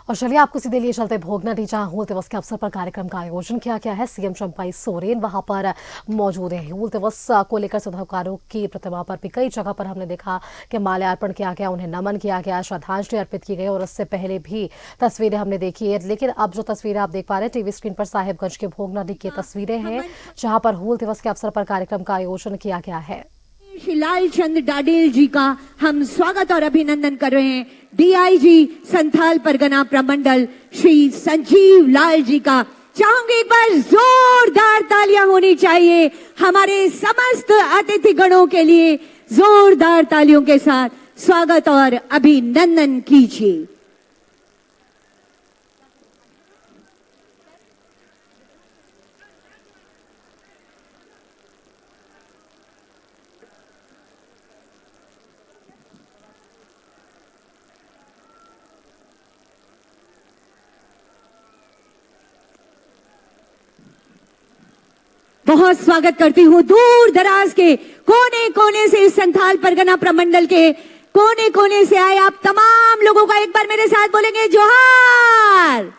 और चलिए आपको सीधे लिए चलते भोगनडी, जहां हूल दिवस के अवसर पर कार्यक्रम का आयोजन किया गया है। सीएम चंपाई सोरेन वहां पर मौजूद हैं। हूल दिवस को लेकर साहूकारों की प्रतिमा पर भी कई जगह पर हमने देखा कि माल्यार्पण किया गया, उन्हें नमन किया गया, श्रद्धांजलि अर्पित की गई। और उससे पहले भी तस्वीरें हमने देखी है, लेकिन अब जो तस्वीरें आप देख पा रहे हैं टीवी स्क्रीन पर साहिबगंज के भोगनडी की तस्वीरें हैं, जहां पर हूल दिवस के अवसर पर कार्यक्रम का आयोजन किया गया है। श्री लालचंद डाडेल जी का हम स्वागत और अभिनंदन कर रहे हैं। डीआईजी संथाल परगना प्रमंडल श्री संजीव लाल जी का चाहूंगी एक बार जोरदार तालियां होनी चाहिए हमारे समस्त अतिथि गणों के लिए। जोरदार तालियों के साथ स्वागत और अभिनंदन कीजिए। बहुत स्वागत करती हूँ दूर दराज के कोने कोने से, संथाल परगना प्रमंडल के कोने कोने से आए आप तमाम लोगों का एक बार मेरे साथ बोलेंगे जोहार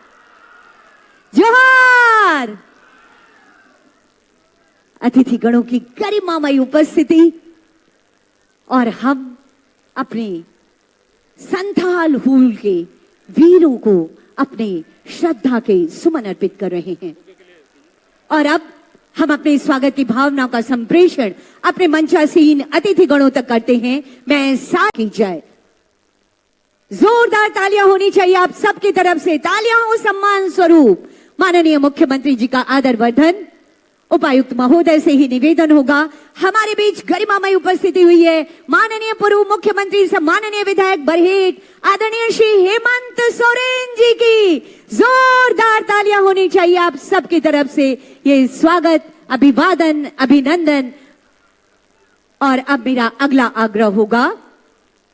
जोहार। अतिथि गणों की गरिमामयी उपस्थिति और हम अपने संथाल हूल के वीरों को अपने श्रद्धा के सुमन अर्पित कर रहे हैं। और अब हम अपने स्वागत की भावनाओं का संप्रेषण अपने मंचासीन अतिथि गणों तक करते हैं। मैं साथ की जाए जोरदार तालियां होनी चाहिए आप सबकी तरफ से। तालियां हो सम्मान स्वरूप माननीय मुख्यमंत्री जी का आदर वर्धन। उपायुक्त महोदय से ही निवेदन होगा, हमारे बीच गरिमामय उपस्थिति हुई है माननीय पूर्व मुख्यमंत्री सम्माननीय विधायक बरहेट आदरणीय श्री हेमंत सोरेन जी की। जोरदार तालियां होनी चाहिए आप सबकी तरफ से। ये स्वागत, अभिवादन, अभिनंदन। और अब मेरा अगला आग्रह होगा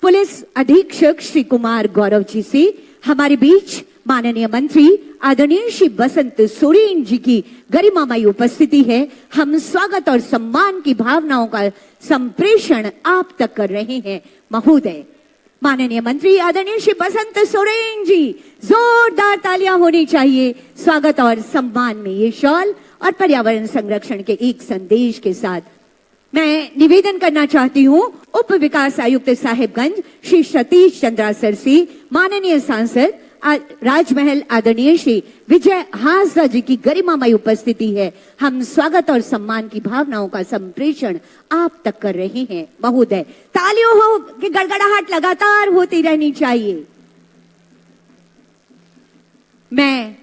पुलिस अधीक्षक श्री कुमार गौरव जी से। हमारे बीच माननीय मंत्री आदरणीय श्री बसंत सोरेन जी की गरिमामयी उपस्थिति है। हम स्वागत और सम्मान की भावनाओं का संप्रेषण आप तक कर रहे हैं महोदय। माननीय मंत्री आदरणीय श्री बसंत सोरेन जी, जोरदार तालियां होनी चाहिए स्वागत और सम्मान में। ये शॉल और पर्यावरण संरक्षण के एक संदेश के साथ मैं निवेदन करना चाहती हूँ उप विकास आयुक्त साहिबगंज श्री सतीश चंद्रा सर से माननीय सांसद राजमहल आदरणीय श्री विजय हांसदा जी की गरिमामयी उपस्थिति है। हम स्वागत और सम्मान की भावनाओं का संप्रेषण आप तक कर रहे हैं महोदय। तालियों हो कि गड़गड़ाहट लगातार होती रहनी चाहिए। मैं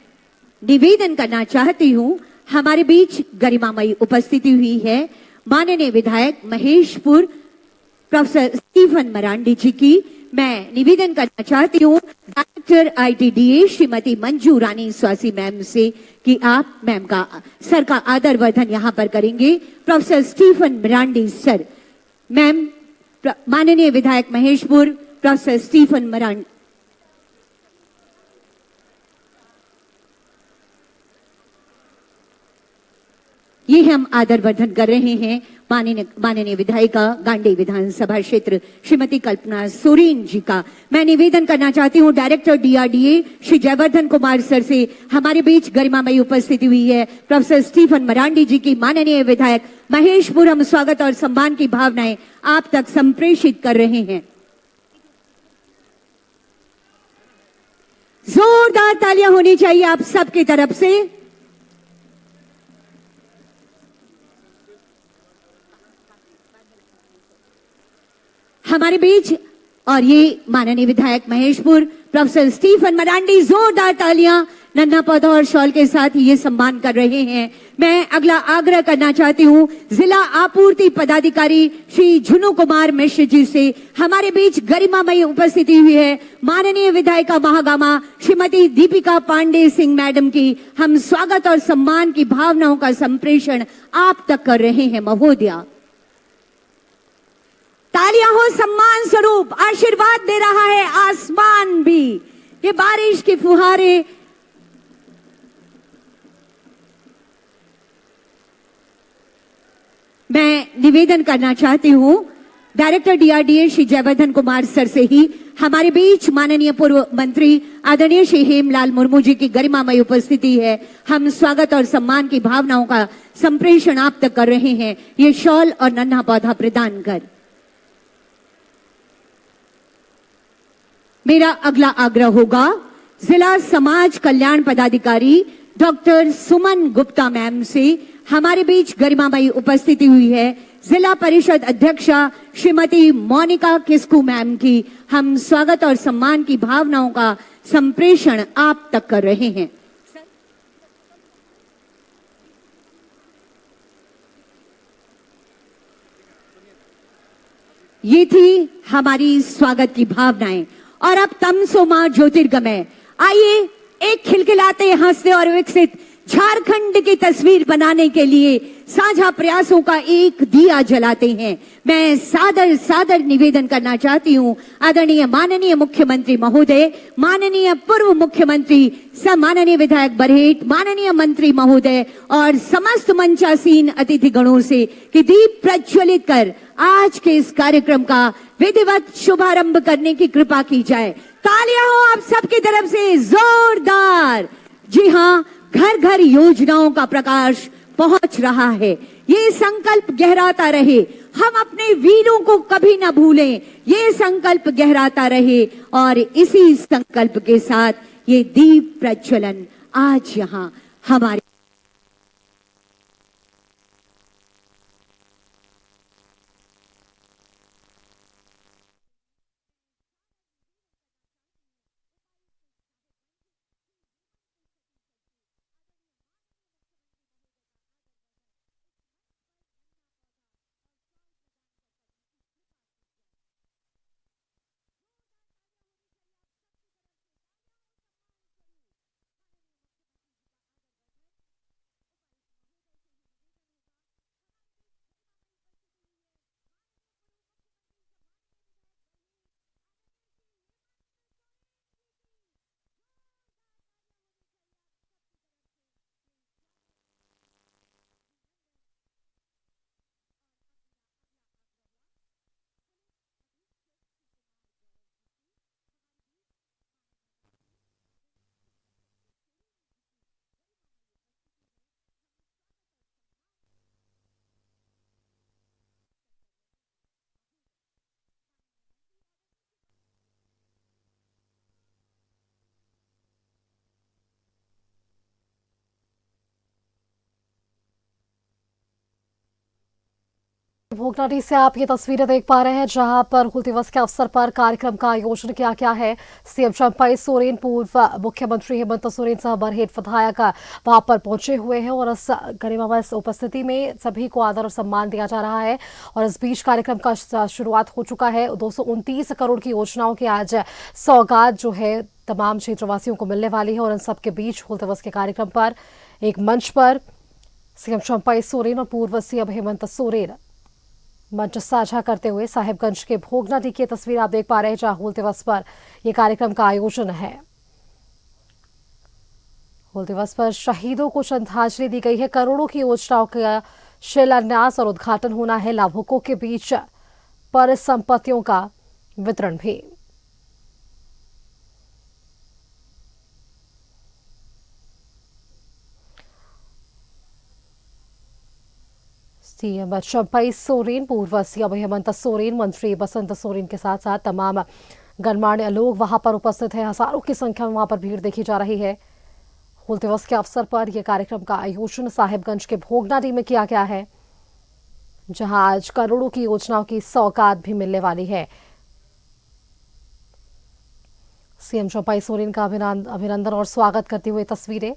निवेदन करना चाहती हूँ हमारे बीच गरिमामयी उपस्थिति हुई है माननीय विधायक महेशपुर प्रोफेसर स्टीफन मरांडी जी की। मैं निवेदन करना चाहती हूँ director ITDA Shrimati Manju Rani स्वासी ma'am से कि आप मैम का सर का आदर वर्धन यहाँ पर करेंगे। Professor Stephen Marandi sir, ma'am माननीय विधायक महेशपुर प्रोफेसर स्टीफन मरांडी। ये हम आदर वर्धन कर रहे हैं माननीय विधायिका गांडी विधानसभा क्षेत्र श्रीमती कल्पना सोरेन जी का। मैं निवेदन करना चाहती हूँ director DRDA Shri Jaivardhan Kumar sir से। हमारे बीच गरिमामयी उपस्थिति हुई है प्रोफेसर स्टीफन मरांडी जी की। माननीय विधायक महेशपुर, हम स्वागत और सम्मान की भावनाएं आप तक संप्रेषित कर रहे हैं। जोरदार तालियां होनी चाहिए आप सबकी तरफ से। हमारे बीच और ये माननीय विधायक महेशपुर प्रोफेसर स्टीफन मरांडी, जोरदार तालियां नन्हा पौधा और शॉल के साथ ये सम्मान कर रहे हैं। मैं अगला आग्रह करना चाहती हूँ जिला आपूर्ति पदाधिकारी श्री झुनू कुमार मिश्र जी से। हमारे बीच गरिमामयी उपस्थिति हुई है माननीय विधायिका महागामा श्रीमती दीपिका पांडे सिंह मैडम की। हम स्वागत और सम्मान की भावनाओं का संप्रेषण आप तक कर रहे हैं महोदया। तालियां हो सम्मान स्वरूप। आशीर्वाद दे रहा है आसमान भी, ये बारिश की फुहारे। मैं निवेदन करना चाहती हूं director DRDA Shri Jaivardhan Kumar sir से ही हमारे बीच माननीय पूर्व मंत्री आदरणीय श्री हेमलाल मुर्मू जी की गरिमामय उपस्थिति है। हम स्वागत और सम्मान की भावनाओं का संप्रेषण आप तक कर रहे हैं, ये शॉल और नन्हा पौधा प्रदान कर। मेरा अगला आग्रह होगा जिला समाज कल्याण पदाधिकारी डॉक्टर सुमन गुप्ता मैम से। हमारे बीच गरिमामयी उपस्थिति हुई है जिला परिषद अध्यक्षा श्रीमती मोनिका किस्कू मैम की। हम स्वागत और सम्मान की भावनाओं का संप्रेषण आप तक कर रहे हैं। ये थी हमारी स्वागत की भावनाएं। और अब तमसो मां ज्योतिर्गमय, आइए एक खिलखिलाते, हंसते और विकसित झारखंड की तस्वीर बनाने के लिए साझा प्रयासों का एक दिया जलाते हैं। मैं सादर सादर निवेदन करना चाहती हूं आदरणीय माननीय मुख्यमंत्री महोदय, माननीय पूर्व मुख्यमंत्री, माननीय विधायक बरहेट, माननीय मंत्री महोदय और समस्त मंचासीन अतिथि गणों से कि दीप प्रज्वलित कर आज के इस कार्यक्रम का विधिवत शुभारंभ करने की कृपा की जाए। तालियां हो आप सबकी तरफ से जोरदार। जी हां, घर घर योजनाओं का प्रकाश पहुंच रहा है। ये संकल्प गहराता रहे, हम अपने वीरों को कभी न भूलें, ये संकल्प गहराता रहे। और इसी संकल्प के साथ ये दीप प्रज्वलन आज यहां हमारे भोगनाडी से आप ये तस्वीरें देख पा रहे हैं जहां पर हूल दिवस के अवसर पर कार्यक्रम का आयोजन किया गया है। सीएम चंपाई सोरेन, पूर्व मुख्यमंत्री हेमंत सोरेन सह बरहेट विधायक वहां पर पहुंचे हुए हैं और इस गरिमामय उपस्थिति में सभी को आदर और सम्मान दिया जा रहा है। और इस बीच कार्यक्रम का शुरुआत हो चुका है। 229 करोड़ की योजनाओं की आज सौगात जो है तमाम क्षेत्रवासियों को मिलने वाली है। और इन सबके बीच हूल दिवस के कार्यक्रम पर एक मंच पर सीएम चंपाई सोरेन और पूर्व सीएम हेमंत सोरेन मंच साझा करते हुए साहिबगंज के भोगनाडी की तस्वीर आप देख पा रहे हैं जहां हूल दिवस पर यह कार्यक्रम का आयोजन है। हूल दिवस पर शहीदों को श्रद्धांजलि दी गई है। करोड़ों की योजनाओं का शिलान्यास और उद्घाटन होना है। लाभुकों के बीच परिसंपत्तियों का वितरण भी। सीएम चंपाई सोरेन, पूर्व सीएम हेमंत सोरेन, मंत्री बसंत सोरेन के साथ साथ तमाम गणमान्य लोग वहां पर उपस्थित हैं। हजारों की संख्या में वहां पर भीड़ देखी जा रही है। हूल दिवस के अवसर पर यह कार्यक्रम का आयोजन साहिबगंज के भोगनाडी में किया गया है जहां आज करोड़ों की योजनाओं की सौगात भी मिलने वाली है। सीएम चंपाई सोरेन का अभिनंदन और स्वागत करते हुए तस्वीरें।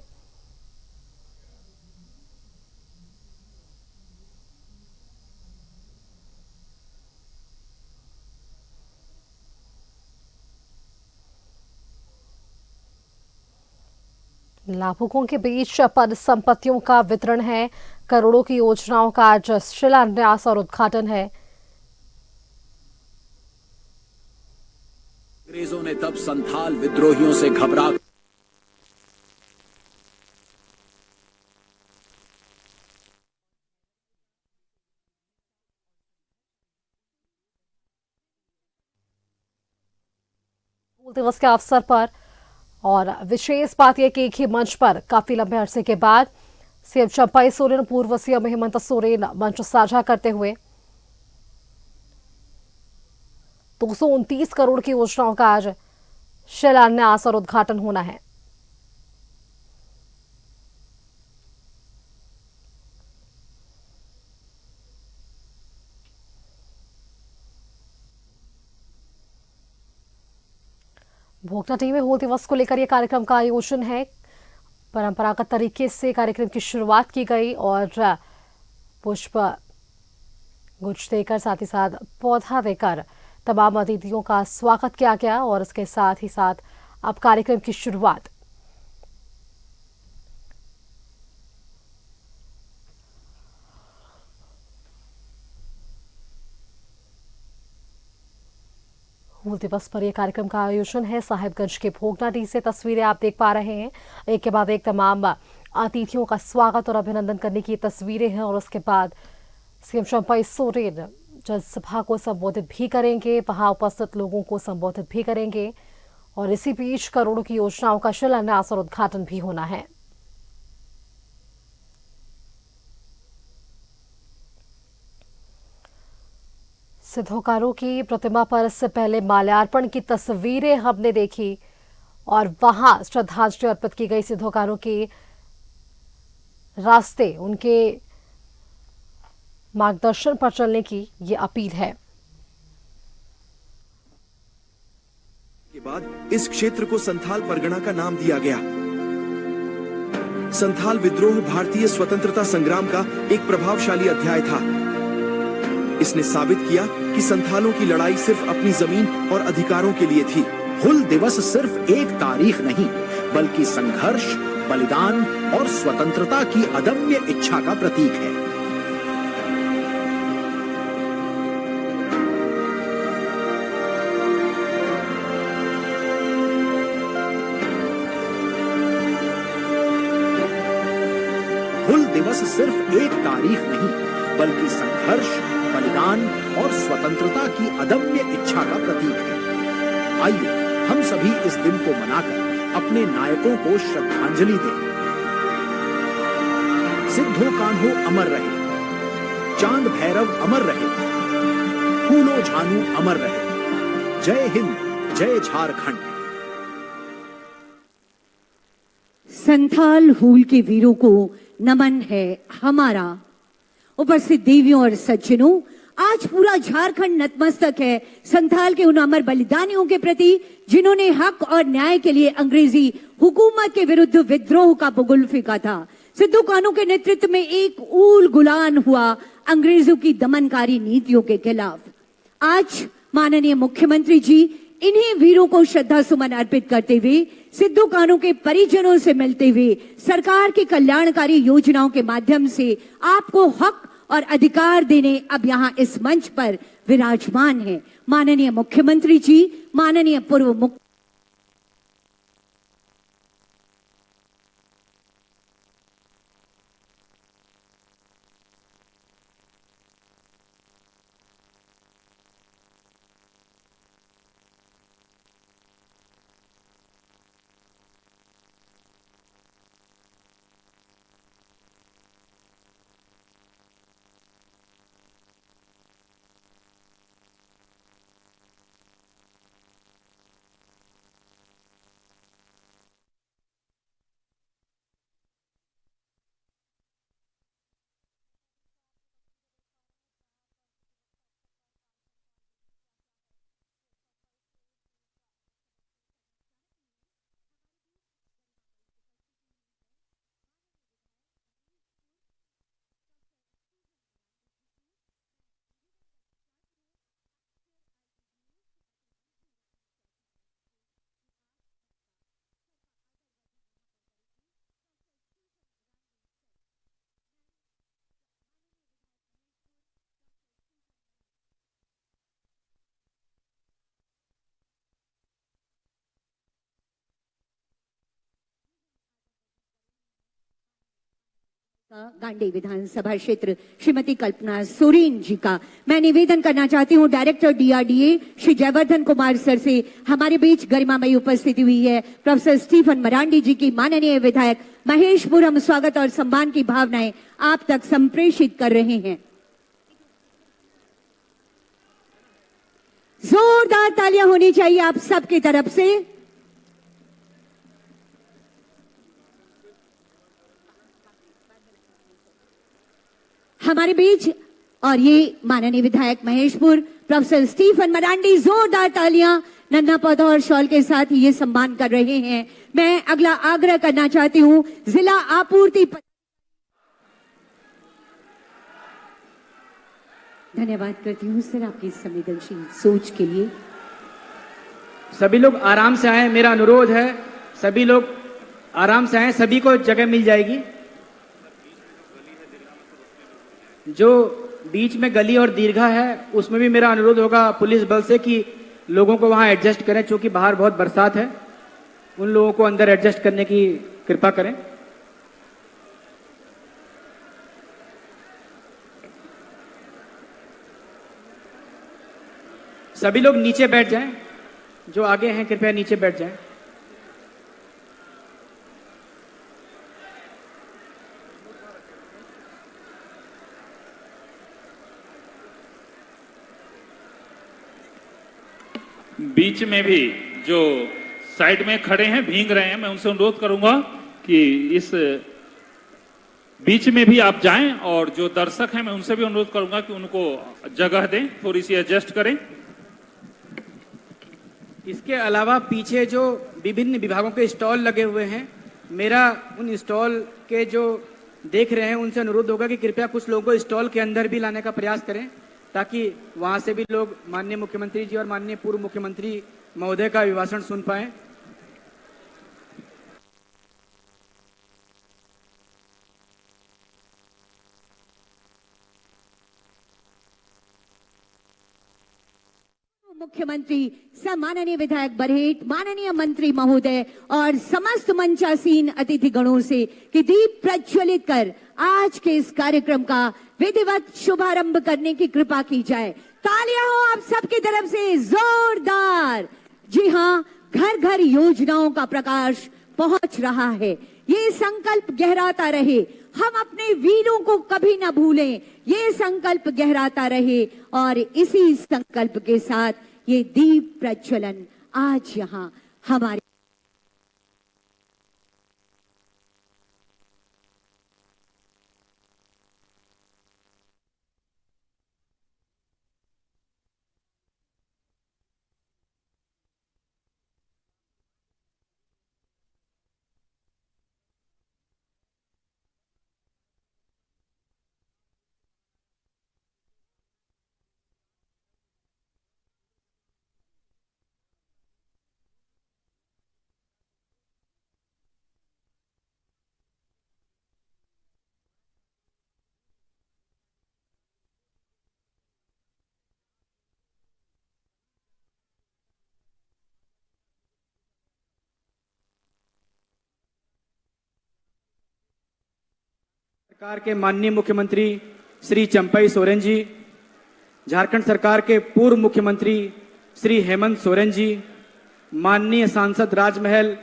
लाभुकों के बीच परिसंपत्तियों का वितरण है। करोड़ों की योजनाओं का आज शिलान्यास और उद्घाटन है। अंग्रेजों ने तब संथाल विद्रोहियों से घबरा दिवस के अवसर पर और विशेष बात यह कि एक ही मंच पर काफी लंबे अरसे के बाद सीएम चंपाई सोरेन और पूर्व सीएम हेमंत सोरेन मंच साझा करते हुए 229 करोड़ की योजनाओं का आज शिलान्यास और उद्घाटन होना है। भोगना टीम में हूल दिवस को लेकर यह कार्यक्रम का आयोजन है। परंपरागत तरीके से कार्यक्रम की शुरुआत की गई और पुष्प गुच्छ देकर साथ ही साथ पौधा देकर तमाम अतिथियों का स्वागत किया गया और इसके साथ ही साथ अब कार्यक्रम की शुरुआत हूल दिवस पर यह कार्यक्रम का आयोजन है। साहिबगंज के भोगनाडीह से तस्वीरें आप देख पा रहे हैं। एक के बाद एक तमाम अतिथियों का स्वागत और अभिनंदन करने की तस्वीरें हैं और उसके बाद सीएम चंपाई सोरेन जनसभा को संबोधित भी करेंगे, वहां उपस्थित लोगों को संबोधित भी करेंगे और इसी बीच करोड़ों की योजनाओं का शिलान्यास और उद्घाटन भी होना है। सिद्धोकारों की प्रतिमा पर इससे पहले माल्यार्पण की तस्वीरें हमने देखी और वहां श्रद्धांजलि अर्पित की गई। सिद्धोकारों के रास्ते, उनके मार्गदर्शन पर चलने की ये अपील है। के बाद इस क्षेत्र को संथाल परगना का नाम दिया गया। संथाल विद्रोह भारतीय स्वतंत्रता संग्राम का एक प्रभावशाली अध्याय था। इसने साबित किया कि संथालों की लड़ाई सिर्फ अपनी जमीन और अधिकारों के लिए थी। हूल दिवस सिर्फ एक तारीख नहीं, बल्कि संघर्ष, बलिदान और स्वतंत्रता की अदम्य इच्छा का प्रतीक है। हूल दिवस सिर्फ एक तारीख नहीं, बल्कि संघर्ष, बलिदान और स्वतंत्रता की अदम्य इच्छा का प्रतीक है। आइए हम सभी इस दिन को मनाकर अपने नायकों को श्रद्धांजलि दें। सिद्धो कान्हो अमर रहे, चांद भैरव अमर रहे, फूलो झानू अमर रहे। जय हिंद, जय झारखंड। संथाल हूल के वीरों को नमन है हमारा। उपस्थित देवियों और सज्जनों, आज पूरा झारखंड नतमस्तक है संथाल के उन अमर बलिदानियों के प्रति जिन्होंने हक और न्याय के लिए अंग्रेजी हुकूमत के विरुद्ध विद्रोह का बुगुल फेंका था। सिद्धू कान्हू के नेतृत्व में एक ऊल गुलान हुआ अंग्रेजों की दमनकारी नीतियों के खिलाफ। आज माननीय मुख्यमंत्री जी इन्हीं वीरों को श्रद्धा सुमन अर्पित करते हुए, सिद्धू कान्हू के परिजनों से मिलते हुए, सरकार की कल्याणकारी योजनाओं के माध्यम से आपको हक और अधिकार देने अब यहां इस मंच पर विराजमान है। माननीय मुख्यमंत्री जी, माननीय पूर्व मुख्य गांडी विधानसभा क्षेत्र श्रीमती कल्पना सोरेन जी का मैं निवेदन करना चाहती हूं director DRDA Shri Jaivardhan Kumar sir से हमारे बीच गरिमामयी उपस्थिति हुई है प्रोफेसर स्टीफन मरांडी जी की माननीय विधायक महेशपुर हम स्वागत और सम्मान की भावनाएं आप तक संप्रेषित कर रहे हैं। जोरदार तालियां होनी चाहिए आप सबकी तरफ से। हमारे बीच और ये माननीय विधायक महेशपुर प्रोफेसर स्टीफन मरांडी जोरदार तालियां नन्हा पौधा और शॉल के साथ ये सम्मान कर रहे हैं। मैं अगला आग्रह करना चाहती हूं जिला आपूर्ति धन्यवाद करती हूं सर आपकी संवेदनशील सोच के लिए। सभी लोग आराम से आए, मेरा अनुरोध है सभी लोग आराम से आए, सभी को जगह मिल जाएगी। जो बीच में गली और दीर्घा है उसमें भी मेरा अनुरोध होगा पुलिस बल से कि लोगों को वहां एडजस्ट करें, क्योंकि बाहर बहुत बरसात है, उन लोगों को अंदर एडजस्ट करने की कृपा करें। सभी लोग नीचे बैठ जाएं, जो आगे हैं कृपया नीचे बैठ जाएं। बीच में भी जो साइड में खड़े हैं भीग रहे हैं, मैं उनसे अनुरोध करूंगा कि इस बीच में भी आप जाएं, और जो दर्शक हैं मैं उनसे भी अनुरोध करूंगा कि उनको जगह दें, थोड़ी सी एडजस्ट करें। इसके अलावा पीछे जो विभिन्न विभागों के स्टॉल लगे हुए हैं, मेरा उन स्टॉल के जो देख रहे हैं उनसे अनुरोध होगा कि कृपया कुछ लोगों को स्टॉल के अंदर भी लाने का प्रयास करें, ताकि वहां से भी लोग माननीय मुख्यमंत्री जी और माननीय पूर्व मुख्यमंत्री महोदय का अभिभाषण सुन पाएं। मुख्यमंत्री सम्माननीय विधायक बरहेट माननीय मंत्री महोदय और समस्त मंचासीन अतिथि गणों से कि दीप प्रज्वलित कर आज के इस कार्यक्रम का विधिवत शुभारंभ करने की कृपा की जाए। तालियां हो आप सबकी तरफ से जोरदार। जी हां, घर घर योजनाओं का प्रकाश पहुंच रहा है। ये संकल्प गहराता रहे, हम अपने वीरों को कभी ना भूलें, ये संकल्प गहराता रहे और इसी संकल्प के साथ ये दीप प्रज्वलन आज यहां हमारे सरकार के माननीय मुख्यमंत्री श्री चंपई सोरेन जी, झारखंड सरकार के पूर्व मुख्यमंत्री श्री हेमंत सोरेन जी, माननीय सांसद राजमहल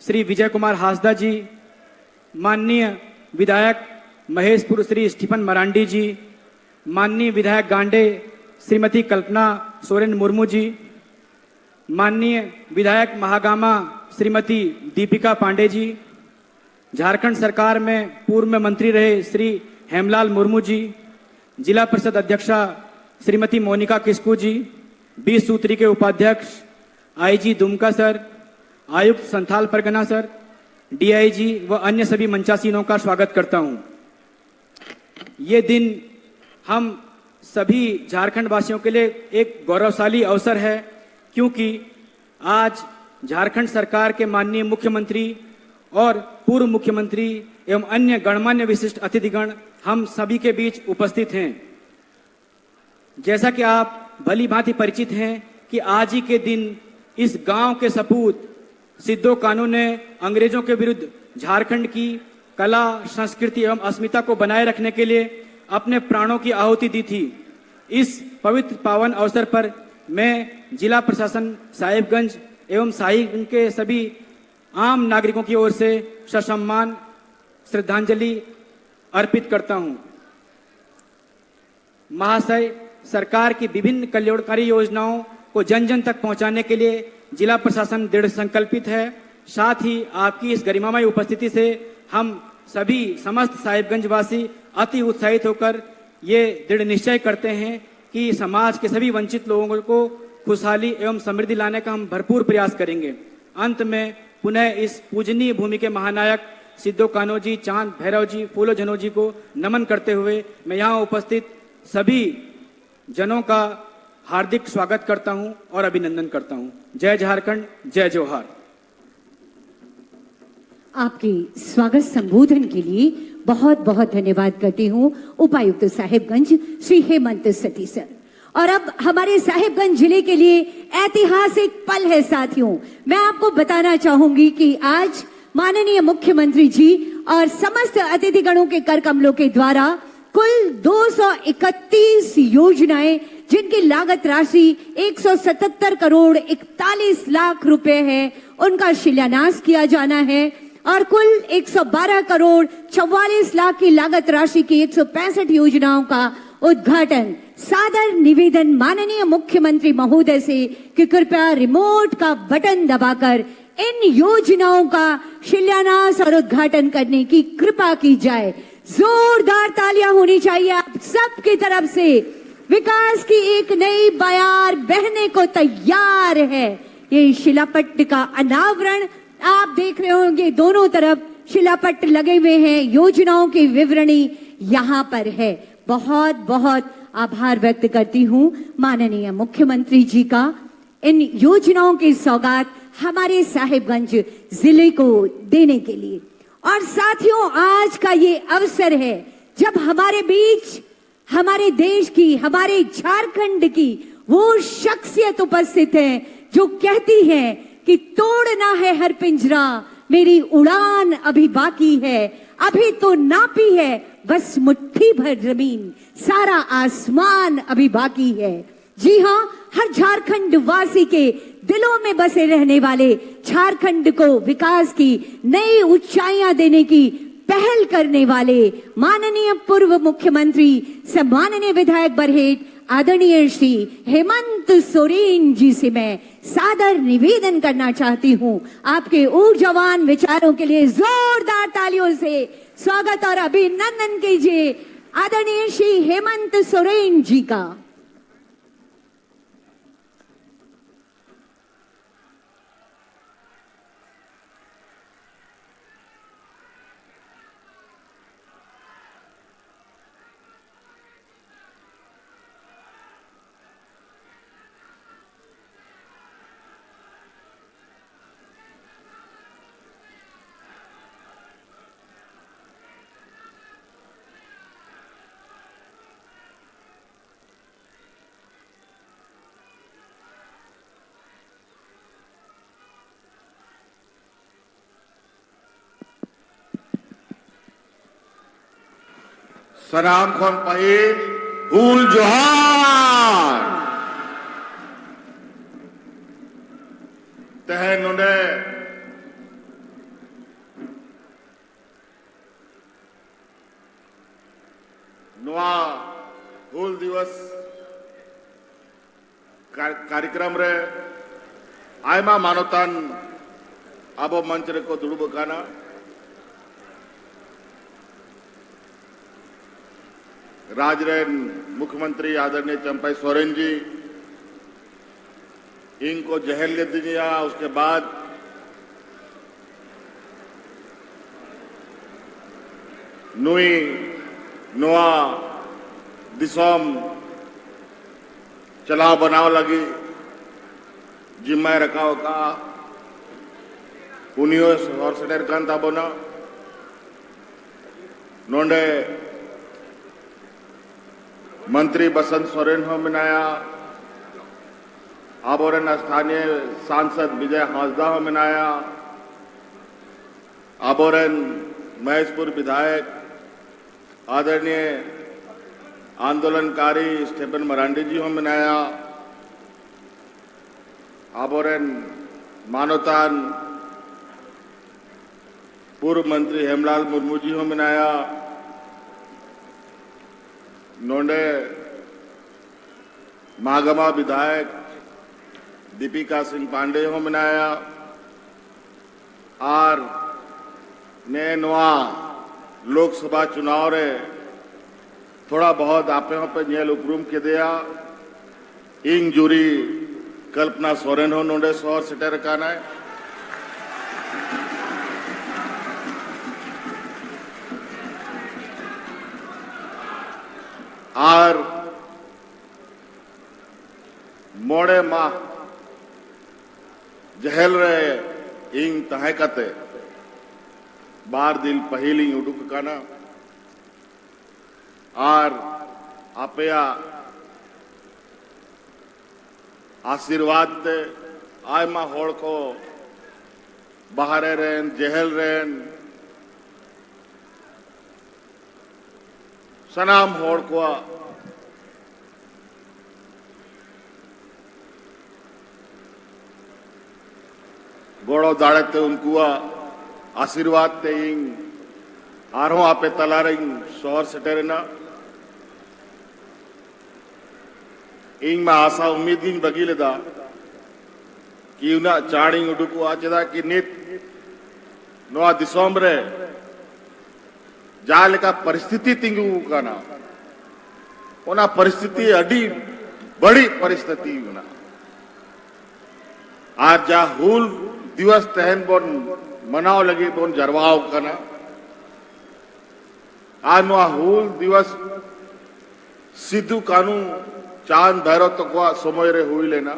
श्री विजय कुमार हासदा जी, माननीय विधायक महेशपुर श्री स्टीफन मरांडी जी, माननीय विधायक गांडे श्रीमती कल्पना सोरेन मुर्मू जी, माननीय विधायक महागामा श्रीमती दीपिका पांडे जी, झारखंड सरकार में पूर्व में मंत्री रहे श्री हेमलाल मुर्मू जी, जिला परिषद अध्यक्षा श्रीमती मोनिका किस्कू जी, 20 सूत्री के उपाध्यक्ष आईजी दुमका सर, आयुक्त संथाल परगना सर, डीआईजी व अन्य सभी मंचासीनों का स्वागत करता हूं। ये दिन हम सभी झारखंड वासियों के लिए एक गौरवशाली अवसर है, क्योंकि आज झारखंड सरकार के माननीय मुख्यमंत्री और पूर्व मुख्यमंत्री एवं अन्य गणमान्य विशिष्ट अतिथिगण हम सभी के बीच उपस्थित हैं। जैसा कि आप भली भांति परिचित हैं कि आज ही के दिन इस गांव के सपूत सिद्धो कानू ने अंग्रेजों के विरुद्ध झारखंड की कला, संस्कृति एवं अस्मिता को बनाए रखने के लिए अपने प्राणों की आहुति दी थी। इस पवित्र पावन अवसर पर मैं जिला प्रशासन साहिबगंज एवं साहिबगंज के सभी आम नागरिकों की ओर से ससम्मान श्रद्धांजलि अर्पित करता हूं। महाशय, सरकार की विभिन्न कल्याणकारी योजनाओं को जन जन तक पहुंचाने के लिए जिला प्रशासन दृढ़ संकल्पित है। साथ ही आपकी इस गरिमामय उपस्थिति से हम सभी समस्त साहिबगंज वासी अति उत्साहित होकर ये दृढ़ निश्चय करते हैं कि समाज के सभी वंचित लोगों को खुशहाली एवं समृद्धि लाने का हम भरपूर प्रयास करेंगे। अंत में पुनः इस पूजनीय भूमि के महानायक सिद्धो कान्हो जी, चांद भैरव जी, फूलो झनो जी को नमन करते हुए मैं यहाँ उपस्थित सभी जनों का हार्दिक स्वागत करता हूं और अभिनंदन करता हूं। जय झारखंड, जय जोहार। आपके स्वागत संबोधन के लिए बहुत बहुत धन्यवाद करती हूँ उपायुक्त साहिबगंज श्री हेमंत सती सर। और अब हमारे साहिबगंज जिले के लिए ऐतिहासिक पल है साथियों। मैं आपको बताना चाहूंगी कि आज माननीय मुख्यमंत्री जी और समस्त अतिथिगणों के कर कमलों के द्वारा कुल 231 योजनाएं जिनकी लागत राशि 177 करोड़ 41 लाख रुपए है, उनका शिलान्यास किया जाना है और कुल 112 करोड़ 44 लाख की लागत राशि की 165 योजनाओं का उद्घाटन। सादर निवेदन माननीय मुख्यमंत्री महोदय से कि कृपया रिमोट का बटन दबाकर इन योजनाओं का शिलान्यास और उद्घाटन करने की कृपा की जाए। जोरदार तालियां होनी चाहिए आप सबकी तरफ से। विकास की एक नई बयार बहने को तैयार है। ये शिलापट्ट का अनावरण आप देख रहे होंगे, दोनों तरफ शिलापट्ट लगे हुए हैं, योजनाओं की विवरणी यहाँ पर है। बहुत बहुत आभार व्यक्त करती हूँ माननीय मुख्यमंत्री जी का इन योजनाओं की सौगात हमारे साहिबगंज जिले को देने के लिए। और साथियों, आज का ये अवसर है जब हमारे बीच हमारे देश की, हमारे झारखंड की वो शख्सियत उपस्थित है जो कहती है कि तोड़ना है हर पिंजरा, मेरी उड़ान अभी बाकी है, अभी तो नापी है बस मुट्ठी भर जमीन, सारा आसमान अभी बाकी है। जी हाँ, हर झारखंड वासी के दिलों में बसे रहने वाले झारखंड को विकास की नई ऊंचाइयां देने की पहल करने वाले माननीय पूर्व मुख्यमंत्री सम्माननीय विधायक बरहेट आदरणीय श्री हेमंत सोरेन जी से मैं सादर निवेदन करना चाहती हूं, आपके ऊर्जावान विचारों के लिए जोरदार तालियों से स्वागत और अभिनंदन कीजिए आदरणीय श्री हेमंत सोरेन जी का। सनाम खन पहिल हुल जोहार तहे नोडे नोआ हुल दिवस कार्यक्रम रे आयमा मानवतान आबो मंच रे को दुड़ुब काना राजरेन मुख्यमंत्री आदरणीय चंपाई सोरेन जी इनको जहलियत दिया। उसके बाद नुई नोआ दिसोम चलाव बनाव लगी जिम्मा रखाव का उनियो और सेटर कांता बना नोंडे मंत्री बसंत सोरेन हो मिनाया, आबोरन स्थानीय सांसद विजय हांसदा हो मिनाया, आबोरन महेशपुर विधायक आदरणीय आंदोलनकारी स्टेफन मरांडी जी हो मनाया आबोरेन मानोतान पूर्व मंत्री हेमलाल मुर्मू जी हो मनाया नोंडे महागमा विधायक दीपिका सिंह पांडे हो मनाया और ने नवा लोकसभा चुनाव रे थोड़ा बहुत आपे पे जेल उपरूम के दिया इंग जूरी कल्पना सोरेन हो नोंडे शहर सेटर काना है और मोड़े माह जहल रे इंग तहे कते बार दिल पहली उडुक काना और आपया आशीर्वाद ते आयमा होड़ को बाहरे रेन जहल रेन सनाम होड़ को गोड़ो दाड़ते उनको आशीर्वाद ते इंग आरो आपे तला रही शहर सेटेरना इंग में आशा उम्मीद गिंग बगी लेदा कि उना चाड़ी उडुकु आचदा कि नित नोआ दिसोम रे जाले का परिस्थिति तिंगु काना ओना परिस्थिति अडी बड़ी परिस्थिति उना आज जा हुल दिवस तहन बोन मनाव लगी बोन जरवाव कना आज नो हुल दिवस सिद्धू कानू चांद भैरव तक तो समय रे हुई लेना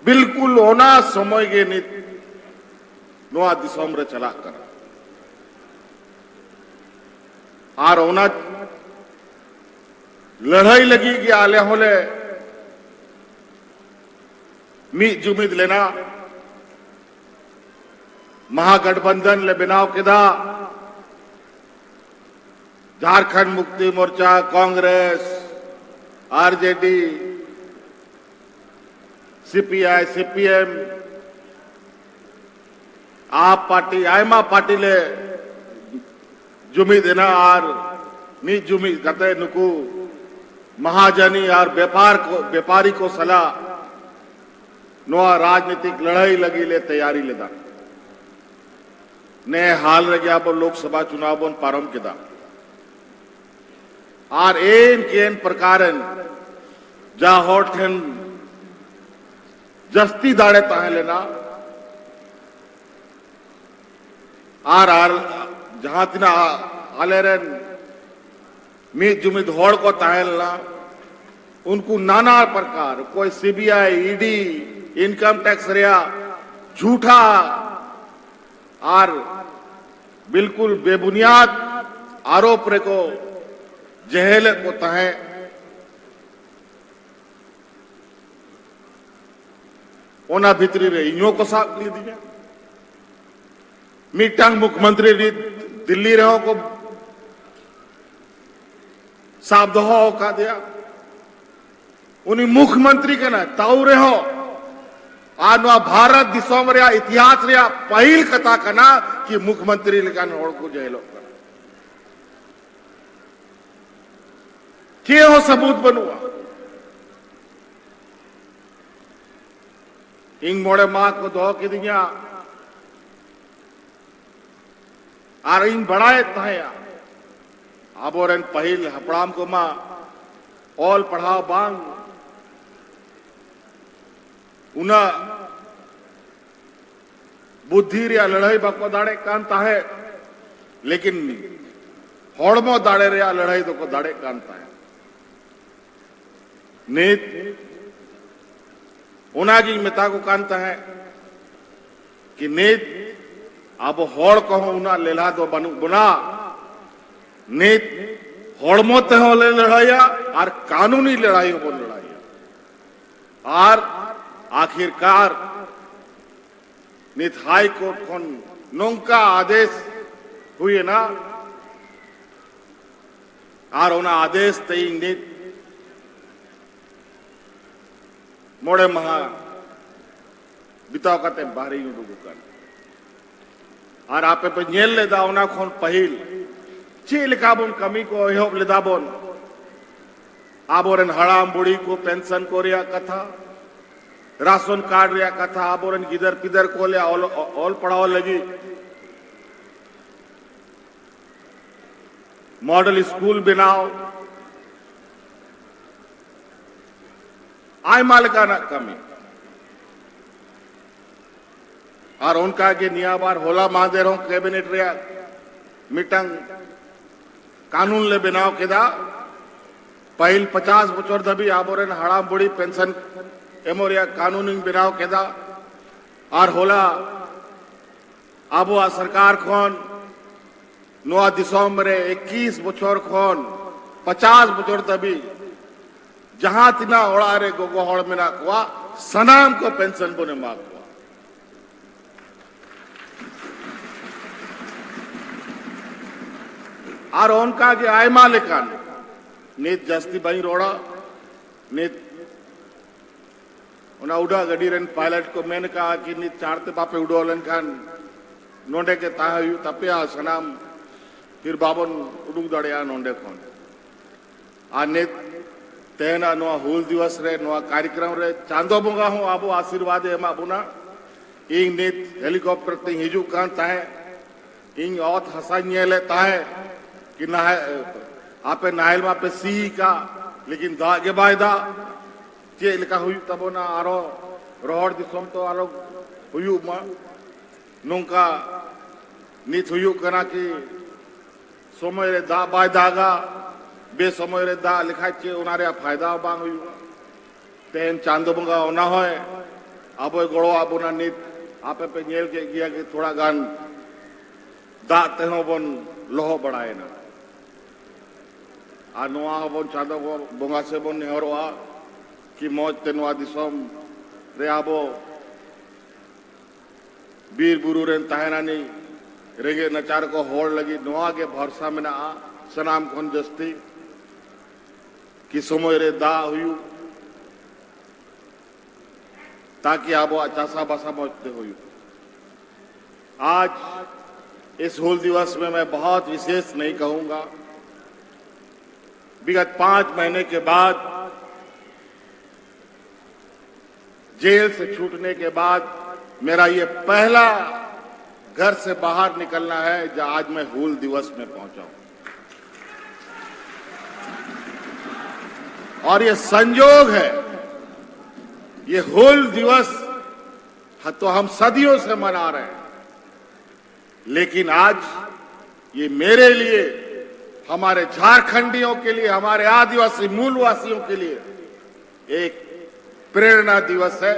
बिल्कुल होना समय के नित नो दिसम रे चला कर आर होना लड़ाई लगी कि आले होले मी जुमिद लेना महागठबंधन ले बिनाव किदा Jharkhand Mukti Morcha Congress RJD CPI CPM आप पार्टी आयमा पार्टी ले जुमी देना और नी जुमी कते नुकु महाजनी और व्यापारी को सलाह नोआ राजनीतिक लड़ाई लगी ले तैयारी लेदा ने हाल रह गया लोकसभा चुनाव बन प्रारंभ किदा और एन केन प्रकारन जा होठन जस्ती दाड़े ताहे लेना आर जहां तिना आलेरन मी जुमिद होड़ को ताहे लेना उनको नाना प्रकार कोई सीबीआई ईडी इनकम टैक्स रिया झूठा और बिल्कुल बेबुनियाद आरोप रे को जहेल को तहे ओना भीतरी रे इनो को साथ ली दिया मीटांग मुख्यमंत्री दिल्ली रहो को साफ दहो का दिया उन्हीं मुख्यमंत्री के ना ताऊ रहो आज भारत दिसोम रे इतिहास रे पहल कथा कना कि मुख्यमंत्री लेकिन होड़ को जेलो के हो सबूत बनुआ इंग मोड़े मां को दो की दिया आर इंग बढ़ाए तहया आबोरन पहल हपड़ाम को मां ऑल पढ़ाओ बांग उना बुद्धि रिया लड़ाई बाको दाड़े कांता है लेकिन होड़मो दाड़े रिया लड़ाई तो को दाड़े कांता है नीत उनागी मिता को कांता है कि नीत अब होड़ कहो उना लेला दो बुना नीत होड़मो तहो ले लड़ाइया और कानूनी लड़ाई को लड़ाइया और आखिरकार नित हाई कोर्ट खन नौका आदेश हुई ना आर ओना आदेश तई नित मोड़े महा बिताव करते बाहरी उडुगु कर और आपे पे नेल लेदा ओना खोन पहिल ची लिखा बोन कमी को एहोब लेदा बोन आबोरन हड़ाम बुढ़ी को पेंशन को रिया कथा राशन कार्ड रिया कथा आबोरन गिदर पिदर को ले ऑल पढ़ाओ लगी मॉडल स्कूल बनाओ आय माल का ना कमी और उनका के नियाबार होला मादे रहो कैबिनेट रिया मीटिंग कानून ले बनाओ केदा पहिल 50 बचर दबी आबोरन हड़ाम बुढ़ी पेंशन एमोरिया कानून बनाओ केदा और होला आबो आ सरकार खोन नोआ दिसंबर 21 बचर खोन 50 बचर दबी जहां तिना ओड़ा रे गोगो हड़ मेना कुआ सनाम को पेंशन बोने मांग कुआ और उनका के आयमा लेकान नित जस्ती बही रोड़ा नित उना उड़ा गडी रेन पायलट को मैंने कहा कि नित चारते पापे उड़ोलन खान नोंडे के ताहयु तपिया सनाम फिर बाबन उडुक दड़िया नोंडे खोन आ नित तेना नोआ हुल दिवस रे नोआ कार्यक्रम रे चांदो बोंगा हूं आबो आशीर्वाद एमा बुना इंग नित हेलीकॉप्टर ते हिजु कान ताहे इंग औत हसान्यले ताहे कि ना आपे नाइल मा पे सी का लेकिन दागे बायदा चे लिखा हुई तबो ना आरो रोहड़ दिसम तो आरो हुयु मा नोंका नित हुयु कना कि समय रे दा बायदागा बे समय रे दा लिखा चे उनारे फायदा बांग हुयु तेन चांदो बंगा ओना होय आबो गोड़ो आबो ना नित आपे पे नेल के गया कि थोड़ा गान दा तेहो बन लोहो बढ़ाए ना आ नोआ बोन चांदो बोंगा से बोन नेहरोआ कि मौज ते नोआ दिसम रे आबो बीर बुरु रेन ताहेनानी रेगे नचार को होड़ लगी नोआ के भरसा में ना आ सनाम खोन जस्ती कि समय रे दा हुयु ताकि आबो अचासा बासा मौजते हुयु आज इस हुल दिवस में मैं बहुत विशेष नहीं कहूंगा विगत 5 महीने के बाद जेल से छूटने के बाद मेरा ये पहला घर से बाहर निकलना है जहां आज मैं हुल दिवस में पहुंचा हूं और ये संयोग है ये हुल दिवस तो हम सदियों से मना रहे हैं लेकिन आज ये मेरे लिए हमारे झारखंडियों के लिए हमारे आदिवासी मूलवासियों के लिए एक प्रेरणा दिवस है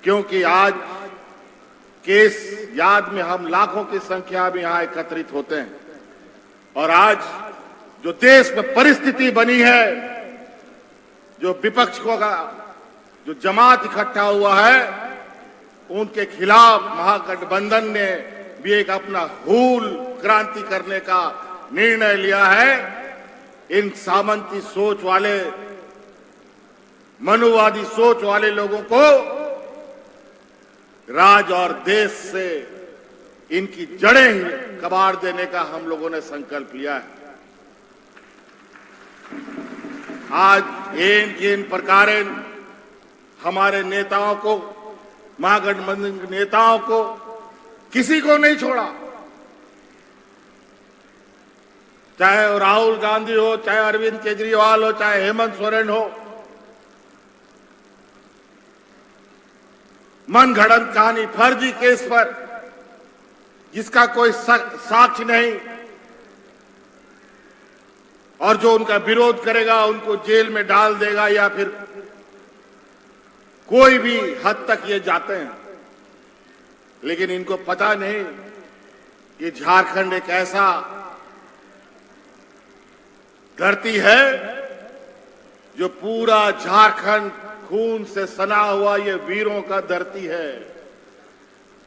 क्योंकि आज केस याद में हम लाखों की संख्या में यहां एकत्रित होते हैं और आज जो देश में परिस्थिति बनी है जो विपक्षों का जो जमात इकट्ठा हुआ है उनके खिलाफ महागठबंधन ने भी एक अपना हूल क्रांति करने का निर्णय लिया है इन सामंती सोच वाले मनुवादी सोच वाले लोगों को राज और देश से इनकी जड़ें ही कबाड़ देने का हम लोगों ने संकल्प लिया है आज इन प्रकार हमारे नेताओं को महागठबंधन के नेताओं को किसी को नहीं छोड़ा चाहे राहुल गांधी हो चाहे अरविंद केजरीवाल हो चाहे हेमंत सोरेन हो मन घड़ंत कहानी फर्जी केस पर जिसका कोई साक्ष्य नहीं और जो उनका विरोध करेगा उनको जेल में डाल देगा या फिर कोई भी हद तक ये जाते हैं लेकिन इनको पता नहीं कि झारखंड एक ऐसा धरती है जो पूरा झारखंड खून से सना हुआ ये वीरों का धरती है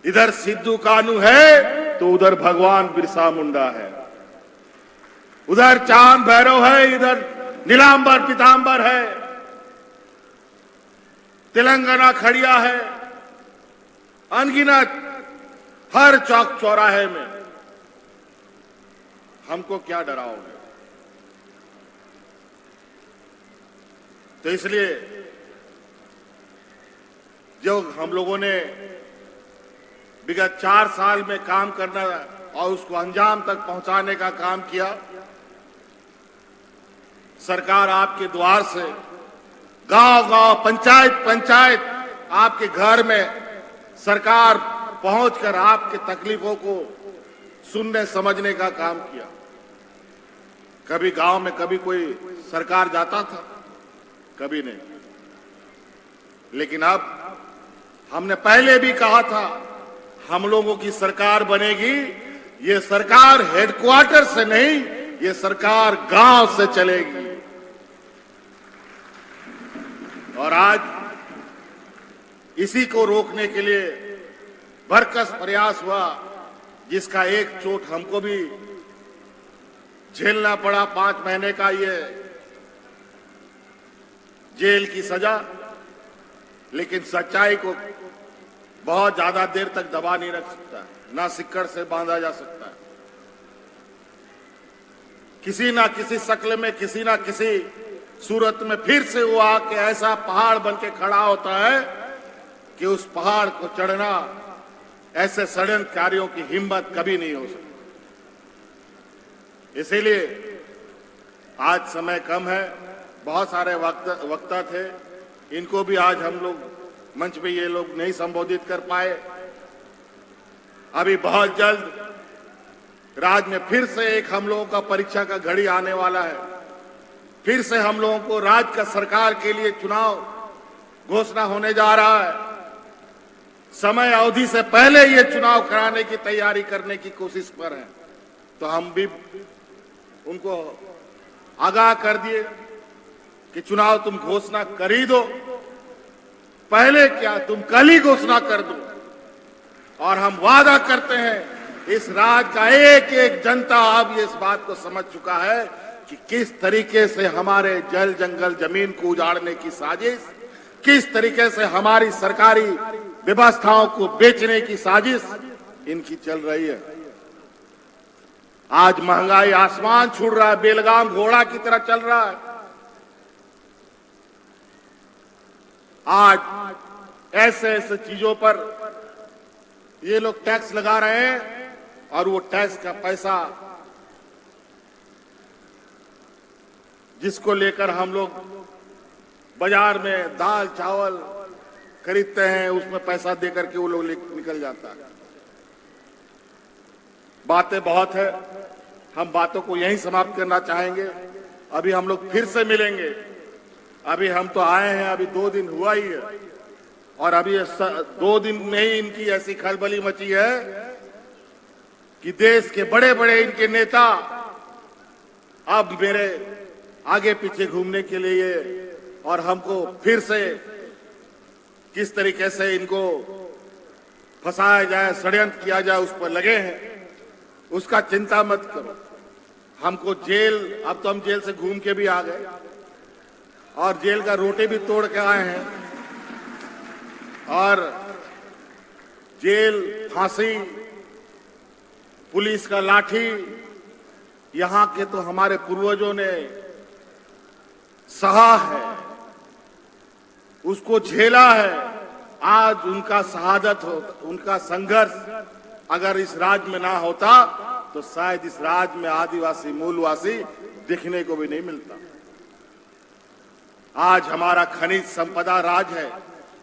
इधर सिद्धू कानू है तो उधर भगवान बिरसा मुंडा है, उधर चांद भैरव है, इधर नीलांबर पीतांबर है, तेलंगाना खड़िया है, अनगिनत हर चौक चौराहे में। हमको क्या डराओगे? तो इसलिए जो हम लोगों ने विगत 4 साल में काम करना और उसको अंजाम तक पहुंचाने का काम किया, सरकार आपके द्वार से गांव-गांव, पंचायत आपके घर में सरकार पहुंचकर आपके तकलीफों को सुनने समझने का काम किया। कभी गांव में कभी कोई सरकार जाता था, कभी नहीं। लेकिन अब हमने पहले भी कहा था, हम लोगों की सरकार बनेगी, ये सरकार हेडक्वार्टर से नहीं, ये सरकार गांव से चलेगी। और आज इसी को रोकने के लिए भरकस प्रयास हुआ, जिसका एक चोट हमको भी झेलना पड़ा, 5 महीने का ये जेल की सजा। लेकिन सच्चाई को बहुत ज्यादा देर तक दबा नहीं रख सकता, ना सिक्कड़ से बांधा जा सकता है। किसी ना किसी शक्ल में, किसी ना किसी सूरत में फिर से वो आके ऐसा पहाड़ बन के खड़ा होता है कि उस पहाड़ को चढ़ना ऐसे षड्यंत्रकारियों की हिम्मत कभी नहीं हो सकती। इसीलिए आज समय कम है, बहुत सारे वक्ता थे, इनको भी आज हम लोग मंच पे ये लोग नहीं संबोधित कर पाए। अभी बहुत जल्द राज्य में फिर से एक हम लोगों का परीक्षा का घड़ी आने वाला है। फिर से हम लोगों को राज्य का सरकार के लिए चुनाव घोषणा होने जा रहा है। समय अवधि से पहले ये चुनाव कराने की तैयारी करने की कोशिश पर है। तो हम भी उनको आगाह कर दिए कि चुनाव तुम घोषणा कर ही दो, पहले क्या तुम कल ही घोषणा कर दो। और हम वादा करते हैं, इस राज्य का एक एक जनता अब ये इस बात को समझ चुका है कि किस तरीके से हमारे जल जंगल जमीन को उजाड़ने की साजिश, किस तरीके से हमारी सरकारी व्यवस्थाओं को बेचने की साजिश इनकी चल रही है। आज महंगाई आसमान छू रहा है, बेलगाम घोड़ा की तरह चल रहा है। आज ऐसे ऐसे चीजों पर ये लोग टैक्स लगा रहे हैं और वो टैक्स का पैसा जिसको लेकर हम लोग बाजार में दाल चावल खरीदते हैं, उसमें पैसा देकर के वो लोग निकल जाता है। बातें बहुत है, हम बातों को यहीं समाप्त करना चाहेंगे। अभी हम लोग फिर से मिलेंगे। अभी हम तो आए हैं, अभी 2 दिन हुआ ही है और अभी 2 दिन में ही इनकी ऐसी खलबली मची है कि देश के बड़े बड़े इनके नेता अब मेरे आगे पीछे घूमने के लिए और हमको फिर से किस तरीके से इनको फंसाया जाए, षड्यंत्र किया जाए, उस पर लगे हैं। उसका चिंता मत करो। हमको जेल, अब तो हम जेल से घूम के भी आ गए और जेल का रोटी भी तोड़ के आए हैं। और जेल, फांसी, पुलिस का लाठी, यहां के तो हमारे पूर्वजों ने सहा है, उसको झेला है। आज उनका शहादत हो, उनका संघर्ष अगर इस राज्य में ना होता तो शायद इस राज्य में आदिवासी मूलवासी दिखने को भी नहीं मिलता। आज हमारा खनिज संपदा राज है,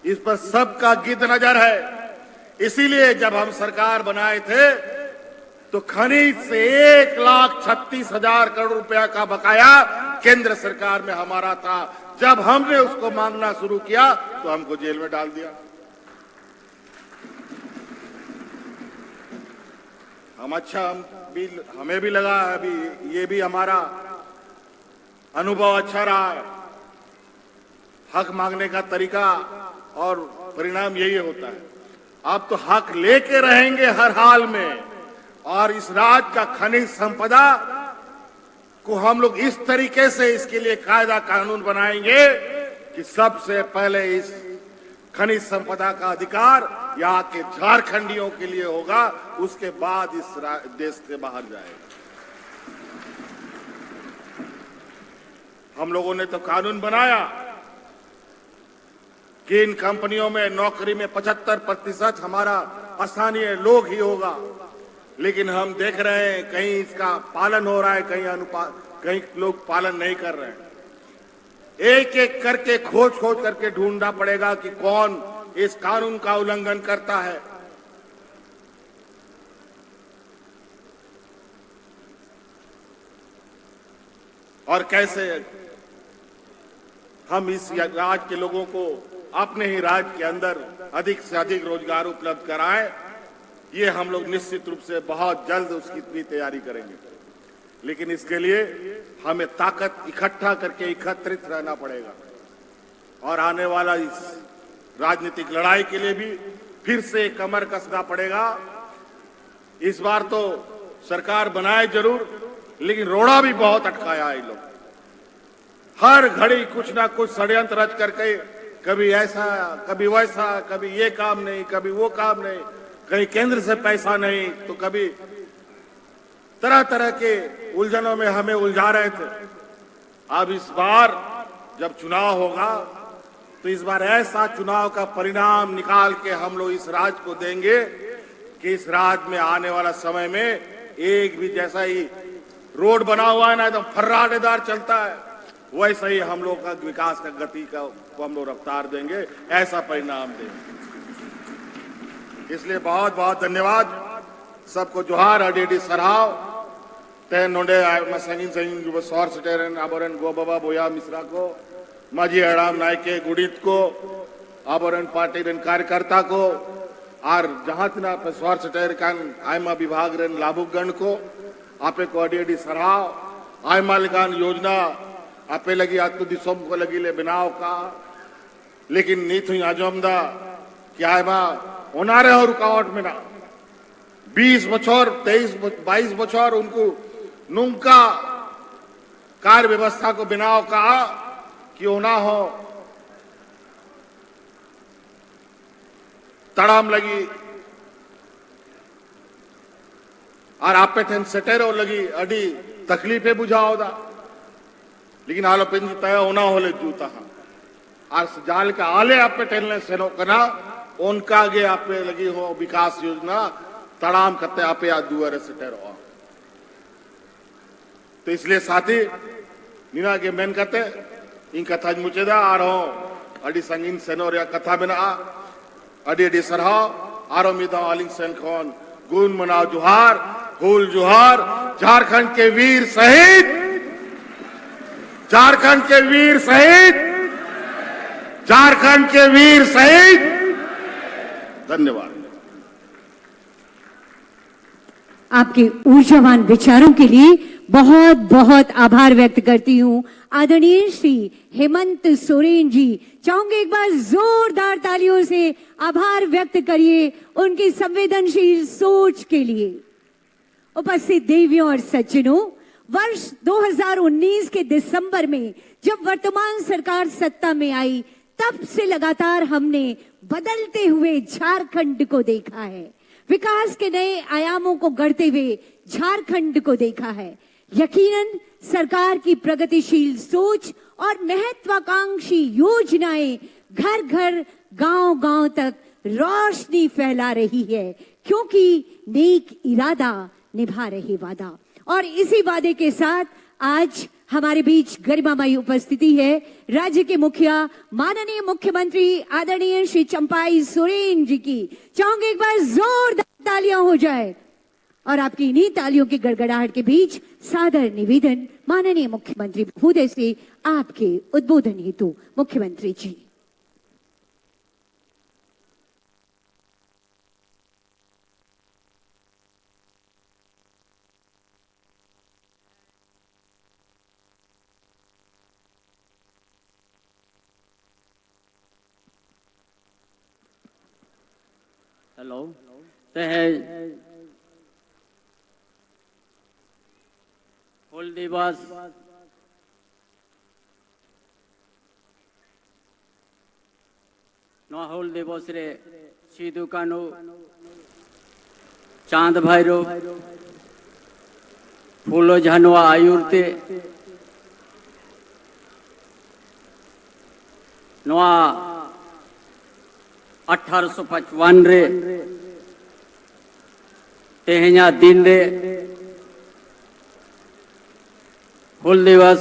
इस पर सबका गिद्ध नजर है। इसीलिए जब हम सरकार बनाए थे तो खनिज से 1,36,000 करोड़ रुपया का बकाया केंद्र सरकार में हमारा था। जब हमने उसको मांगना शुरू किया तो हमको जेल में डाल दिया। हमें भी लगा अभी ये भी हमारा अनुभव अच्छा रहा है। हक मांगने का तरीका और परिणाम यही होता है। अब तो हक लेके रहेंगे हर हाल में। और इस राज्य का खनिज संपदा को हम लोग इस तरीके से इसके लिए कायदा कानून बनाएंगे कि सबसे पहले इस खनिज संपदा का अधिकार यहाँ के झारखंडियों के लिए होगा, उसके बाद इस देश से बाहर जाएगा। हम लोगों ने तो कानून बनाया कि इन कंपनियों में नौकरी में 75% हमारा स्थानीय लोग ही होगा, लेकिन हम देख रहे हैं कहीं इसका पालन हो रहा है, कहीं लोग पालन नहीं कर रहे हैं। एक एक करके खोज करके ढूंढना पड़ेगा कि कौन इस कानून का उल्लंघन करता है। और कैसे हम इस राज्य के लोगों को अपने ही राज्य के अंदर अधिक से अधिक रोजगार उपलब्ध कराएं, ये हम लोग निश्चित रूप से बहुत जल्द उसकी भी तैयारी करेंगे। लेकिन इसके लिए हमें ताकत इकट्ठा करके एकत्रित रहना पड़ेगा और आने वाला इस राजनीतिक लड़ाई के लिए भी फिर से कमर कसना पड़ेगा। इस बार तो सरकार बनाए जरूर, लेकिन रोड़ा भी बहुत अटकाया है लोग। हर घड़ी कुछ ना कुछ षड्यंत्र रच करके, कभी ऐसा कभी वैसा, कभी ये काम नहीं, कभी वो काम नहीं, कहीं केंद्र से पैसा नहीं, तो कभी तरह तरह के उलझनों में हमें उलझा रहे थे। अब इस बार जब चुनाव होगा तो इस बार ऐसा चुनाव का परिणाम निकाल के हम लोग इस राज्य को देंगे कि इस राज्य में आने वाला समय में एक भी जैसा ही रोड बना हुआ है ना एकदम फर्राटेदार चलता है, वैसा ही हम लोग का विकास का गति का को हम लोग रफ्तार देंगे, ऐसा परिणाम देंगे। इसलिए बहुत बहुत धन्यवाद सबको, जोहार अडी सराव ते नोडे संगीन सौर सटेरन आबरन गोबाबा बोया मिश्रा को, माजी अड़ाम नायके गुड़ित को, आबरन पार्टी रन कार्यकर्ता को, और जहां तना पे सौर सटेर कान आयमा विभाग रन लाभुगण को आपे को अडी सराव। आयमा लिकान योजना आपे लगी आत्म दिसोम को लगी ले बनाव का, लेकिन नीत हुई आजमदा कि आयमा होनारे और रुकावट में ना 20 बछर 22 बछर उनको नुंका कार्य व्यवस्था को बनाव का कि होना हो तड़ाम लगी और आपे ठेन सटेरो लगी अडी तकलीफे बुझाओ दा, लेकिन आलो पिंज तय होना होले जूता और जाल का आले आपे टेलने सेनो कना उनका आगे आपे लगी हो विकास योजना तड़ाम करते आपे आज दुआरे से ठहरो। तो इसलिए साथी नीना के मेन करते इन कथा मुचेदा आरो अडी संगीन सेनोरिया कथा बिना अडी सरहाव आरो मिदा आलिंग सेन कौन गुन मनाव जोहार हुल जोहार। झारखंड के वीर शहीद, झारखंड के वीर शहीद, झारखंड के वीर शहीद। धन्यवाद। आपके ऊर्जावान विचारों के लिए बहुत बहुत आभार व्यक्त करती हूँ आदरणीय श्री हेमंत सोरेन जी। चाहूंगे एक बार जोरदार तालियों से आभार व्यक्त करिए उनकी संवेदनशील सोच के लिए। उपस्थित देवियों और सज्जनों, वर्ष 2019 के दिसंबर में जब वर्तमान सरकार सत्ता में आई, तब से लगातार हमने बदलते हुए झारखंड को देखा है, विकास के नए आयामों को गढ़ते हुए झारखंड को देखा है। यकीनन सरकार की प्रगतिशील सोच और महत्वाकांक्षी योजनाएं घर घर गांव गांव तक रोशनी फैला रही है, क्योंकि नेक इरादा निभा रहे वादा। और इसी वादे के साथ आज हमारे बीच गरिमामयी उपस्थिति है राज्य के मुखिया माननीय मुख्यमंत्री आदरणीय श्री चंपाई सोरेन जी की। चाहूंगे एक बार जोरदार तालियां हो जाए और आपकी इन्हीं तालियों की गड़गड़ाहट के बीच सादर निवेदन माननीय मुख्यमंत्री महोदय से आपके उद्बोधन हेतु। मुख्यमंत्री जी। हेलो ते है हुल दिवस नवा हुल दिवस रे सिदु कानु चांद भाईरो फूलो झानुआ आयुर्ते नवा 1855 रे तेहኛ दिन रे हुल दिवस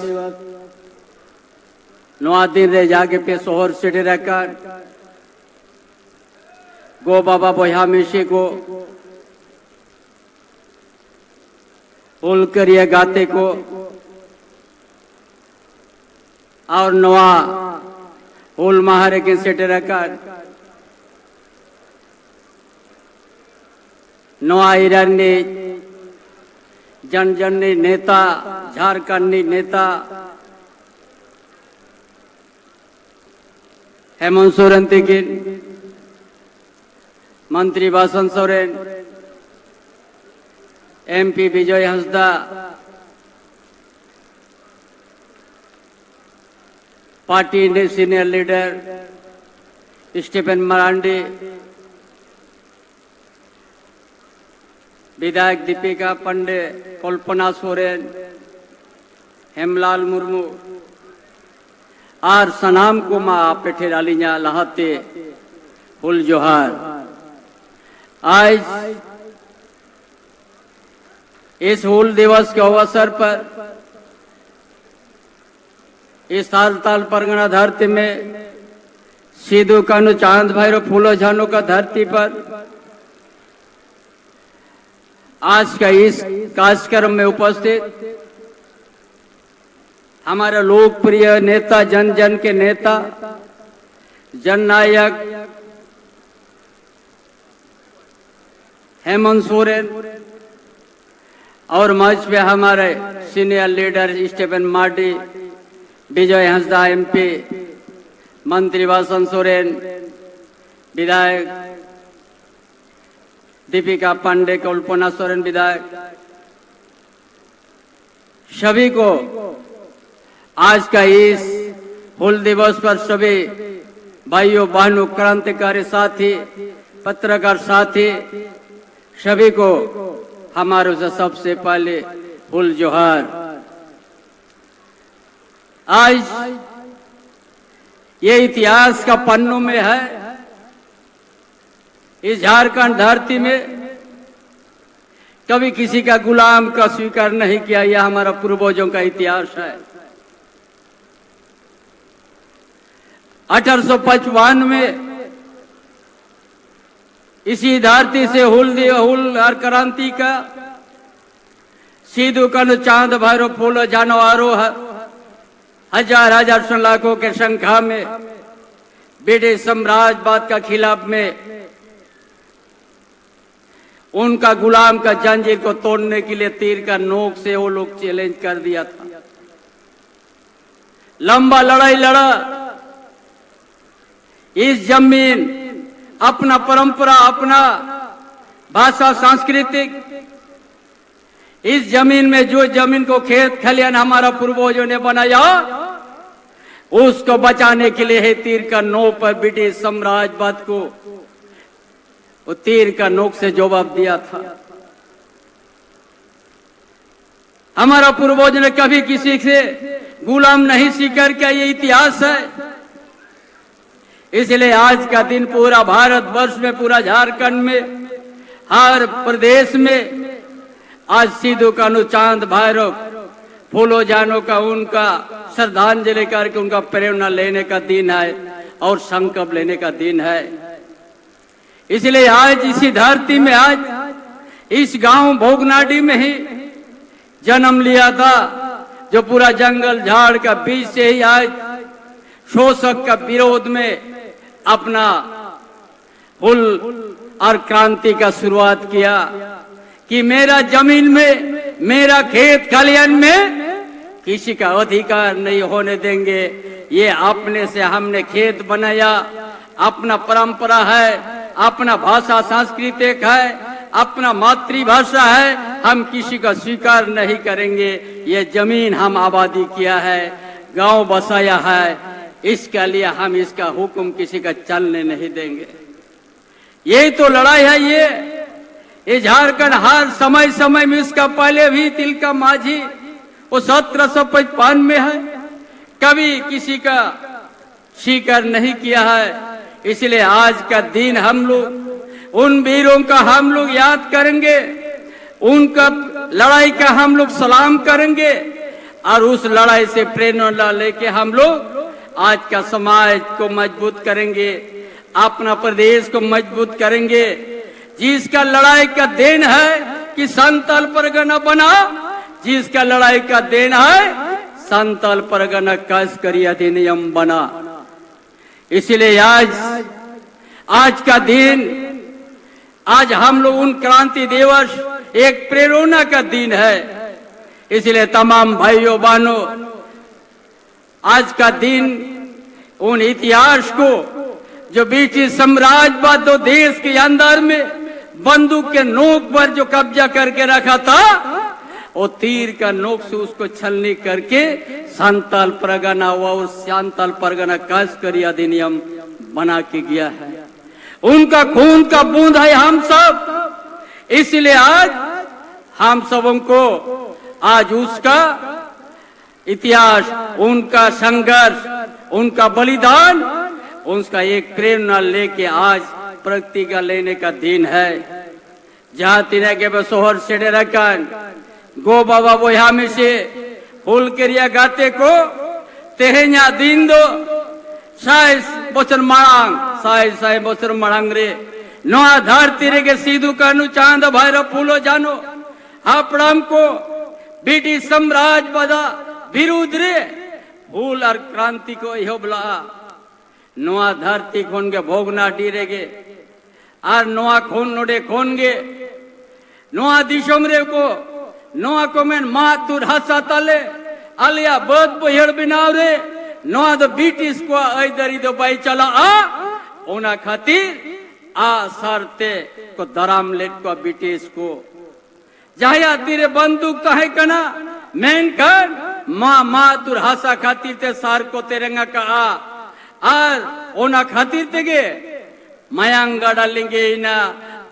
नवा दिन रे जाके पे शोहर सेठे रहकर गो बाबा बोहा मिशी को हुल करिए गाते को और नवा हुल महारे के सेठे रहकर नवा ईरानी जन जननी नेता झारखंडी नेता हेमंत सोरेन तिकिन मंत्री बासन सोरेन एमपी विजय हंसदा पार्टी ने सीनियर लीडर स्टीफन मरांडी विधायक दीपिका पांडे कल्पना सोरेन हेमलाल मुर्मू और सनाम को माँ पेठे डालिया लहाते हुल जोहार आज इस हुल दिवस के अवसर पर इस ताल परगना धरती में सिदु कानु चांद भाईरो फूलो झानो का धरती पर आज का इस कार्यक्रम में उपस्थित हमारा लोकप्रिय नेता जन जन के नेता जननायक हेमंत सोरेन और मंच पे हमारे सीनियर लीडर स्टीफन मार्टी विजय हंसदा एमपी मंत्री वासन सोरेन विधायक दीपिका पांडे कल्पना सोरेन विधायक सभी को आज का इस हुल दिवस पर सभी भाइयों बहनों क्रांतिकारी साथी पत्रकार साथी सभी को हमारे से सबसे पहले हुल जोहार। आज ये इतिहास का पन्नों में है, इस झारखंड धरती में कभी किसी का गुलाम का स्वीकार नहीं किया, यह हमारा पूर्वजों का इतिहास है। 1855 में इसी धरती से हुल हर क्रांति का सिदु कानु चांद भाईरो फूलो जानवारो हजार हजार लाखों के संख्या में ब्रिटिश साम्राज्यवाद का खिलाफ में उनका गुलाम का जंजीर को तोड़ने के लिए तीर का नोक से वो लोग चैलेंज कर दिया था। लंबा लड़ाई लड़ा, इस जमीन अपना परंपरा अपना भाषा सांस्कृतिक, इस जमीन में जो जमीन को खेत खलियान हमारा पूर्वजों ने बनाया उसको बचाने के लिए है तीर का नोक पर ब्रिटिश साम्राज्यवाद को वो तीर का नोक से जवाब दिया था। हमारा पूर्वज ने कभी किसी से गुलाम नहीं स्वीकार किया, ये इतिहास है। इसलिए आज का दिन पूरा भारत वर्ष में, पूरा झारखंड में, हर प्रदेश में आज सिदु कानु चांद भाईरो फूलो जानो का उनका श्रद्धांजलि करके उनका प्रेरणा लेने का दिन है और संकल्प लेने का दिन है। इसलिए आज इसी धरती में, आज इस गांव भोगनाडी में ही जन्म लिया था, जो पूरा जंगल झाड़ का बीच से ही आज शोषक का विरोध में अपना हुल और क्रांति का शुरुआत किया कि मेरा जमीन में, मेरा खेत खलियान में किसी का अधिकार नहीं होने देंगे। ये अपने से हमने खेत बनाया, अपना परंपरा है, अपना भाषा सांस्कृतिक है, अपना मातृभाषा है, हम किसी का स्वीकार नहीं करेंगे। ये जमीन हम आबादी किया है, गांव बसाया है, इसके लिए हम इसका हुक्म किसी का चलने नहीं देंगे। यही तो लड़ाई है। ये झारखंड हर समय समय में, इसका पहले भी तिलका माझी वो 1755 में है, कभी किसी का स्वीकार नहीं किया है। इसलिए आज का दिन हम लोग उन वीरों का हम लोग याद करेंगे, उनका लड़ाई का हम लोग सलाम करेंगे और उस लड़ाई से प्रेरणा लेके हम लोग आज का समाज को मजबूत करेंगे, अपना प्रदेश को मजबूत करेंगे। जिसका लड़ाई का देन है कि संताल परगना बना, जिसका लड़ाई का देन है संताल परगना काशकरी अधिनियम बना। इसलिए आज का दिन, आज हम लोग उन क्रांति दिवस एक प्रेरणा का दिन है। इसलिए तमाम भाइयों बहनों, आज का दिन उन इतिहास को जो ब्रिटिश साम्राज्यवाद दो देश के अंदर में बंदूक के नोक पर जो कब्जा करके रखा था, वो तीर का नोक से उसको छलनी करके संताल परगना हुआ और संताल परगना काशकरी अधिनियम बना के गया है। उनका खून का बूंद है हम सब। इसलिए आज हम सबों को आज उसका इतिहास, उनका संघर्ष, उनका बलिदान, उसका एक प्रेरणा लेके आज प्रतिज्ञा लेने का दिन है। जहाँ तिना के बसोहर से रखन गो बाबा बोया में से फूल करिया गाते को तेह냐 दिन दो साइस बचन मांग साइस बचन मांग रे नोआ धरती रे के सीधु कानू चांद भैरव फूलो जानो हापड़म को ब्रिटिश साम्राज्य बदा विरुद्ध रे फूल और क्रांति को यो बला नोआ धरती खोन के भोगना डीरेगे और नोआ खोन नोडे खोन गे नोआ दिशोम रे को नोआ को मैं मातुर हसा तले अलिया बद बहड़ बिनाव रे नोआ दो ब्रिटिश को ऐदरी दो बाई चला ओना खातिर सरते को दराम लेट को ब्रिटिश को जाया तीरे बंदूक तो है कना मैन कर मातुर हसा खातिर ते सार को तेरंगा का और ओना खातिर तेगे मयांगा डालेंगे ना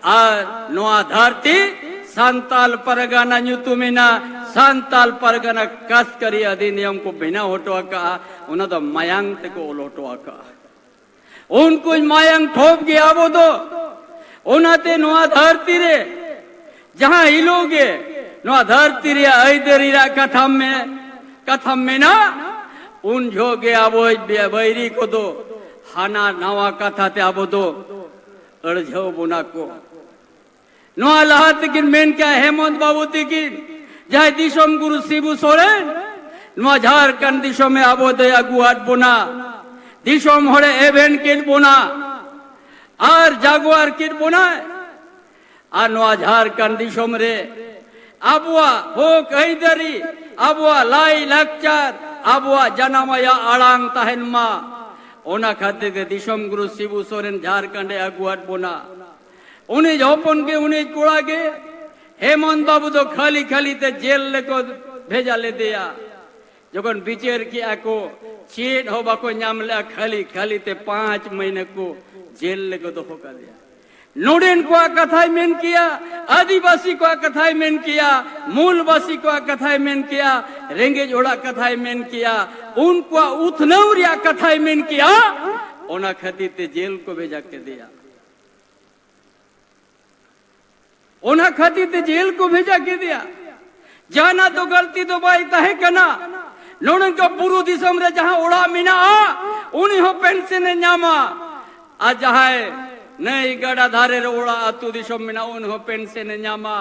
और नोआ धरती संताल परगना न्यूतुमिना संताल परगना काशकरी अधिनियम को बिना होटवा का उन्हें तो मयांग ते को लोटवा का उनको मयांग ठोप गया वो तो उन्हें नोआ धरती रे जहाँ हिलोगे नोआ धरती रे ऐदरी रा कथम में ना उन जोगे आबो बैरी को दो हाना नवा कथा ते आबो दो अड़झो बुना को नोआ लहा तिकिन मेन क्या हेमंत बाबू तिकिन जहाँ दिशोम गुरु शिबू सोरेन नोआ झारखंड दिशों में आबो दे अगुआट बुना दिशोम होड़े एवेन किट बुना और जागुआर किट बुना और नोआ झारखंड दिशोम रे अबुआ हो कई दरी अबुआ लाई लक्चर अबुआ जनामया आड़ांग तहन मा ओना खातिर के दिशोम गुरु शिबू सोरेन झारखंड अगुआट बुना उन्हें झोपन के उन्हें कुड़ा के हेमंत बाबू तो खाली खाली ते जेल को भेजा ले दिया जगन बिचेर किया को चेट होबा को नामला खाली खाली ते 5 महीने को जेल को तो होकर दिया नोडेन को कथाई मेन किया आदिवासी को कथाई मेन किया मूलवासी को कथाई मेन किया रेंगे जोड़ा कथाई मेन किया उनको उथनौरिया कथाई मेन किया ओना खातिर ते जेल को भेजा के दिया ओना खातिर ते जेल को भेजा के दिया जाना तो गलती तो बाई तहे कना नोडन का पूर्व दिसम रे जहां उड़ा मिना उन्हीं हो पेंशन न्यामा आ जहां नहीं गड़ा धारे रे उड़ा अतु दिसम मिना उन हो पेंशन न्यामा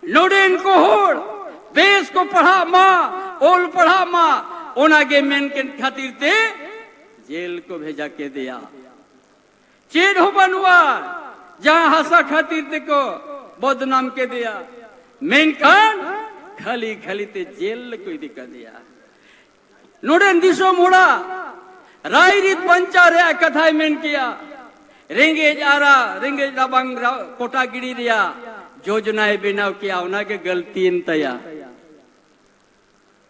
नोडेन को होड़ देश को पढ़ा मां ओल पढ़ा मां ओना के मेन के खातिर ते जेल को भेजा के दिया चेड हो बनवा जहां हंसा खातिर ते को बदनाम के दिया मेन खान खाली खाली ते जेल को दिखा दिया नोडेन दिशो मुड़ा रायरीत पंचा रे कथाई मेन किया रेंगेज आरा रेंगेज रबंग कोटा गिरी रिया योजनाएं बिनाव किया उना के गलती तया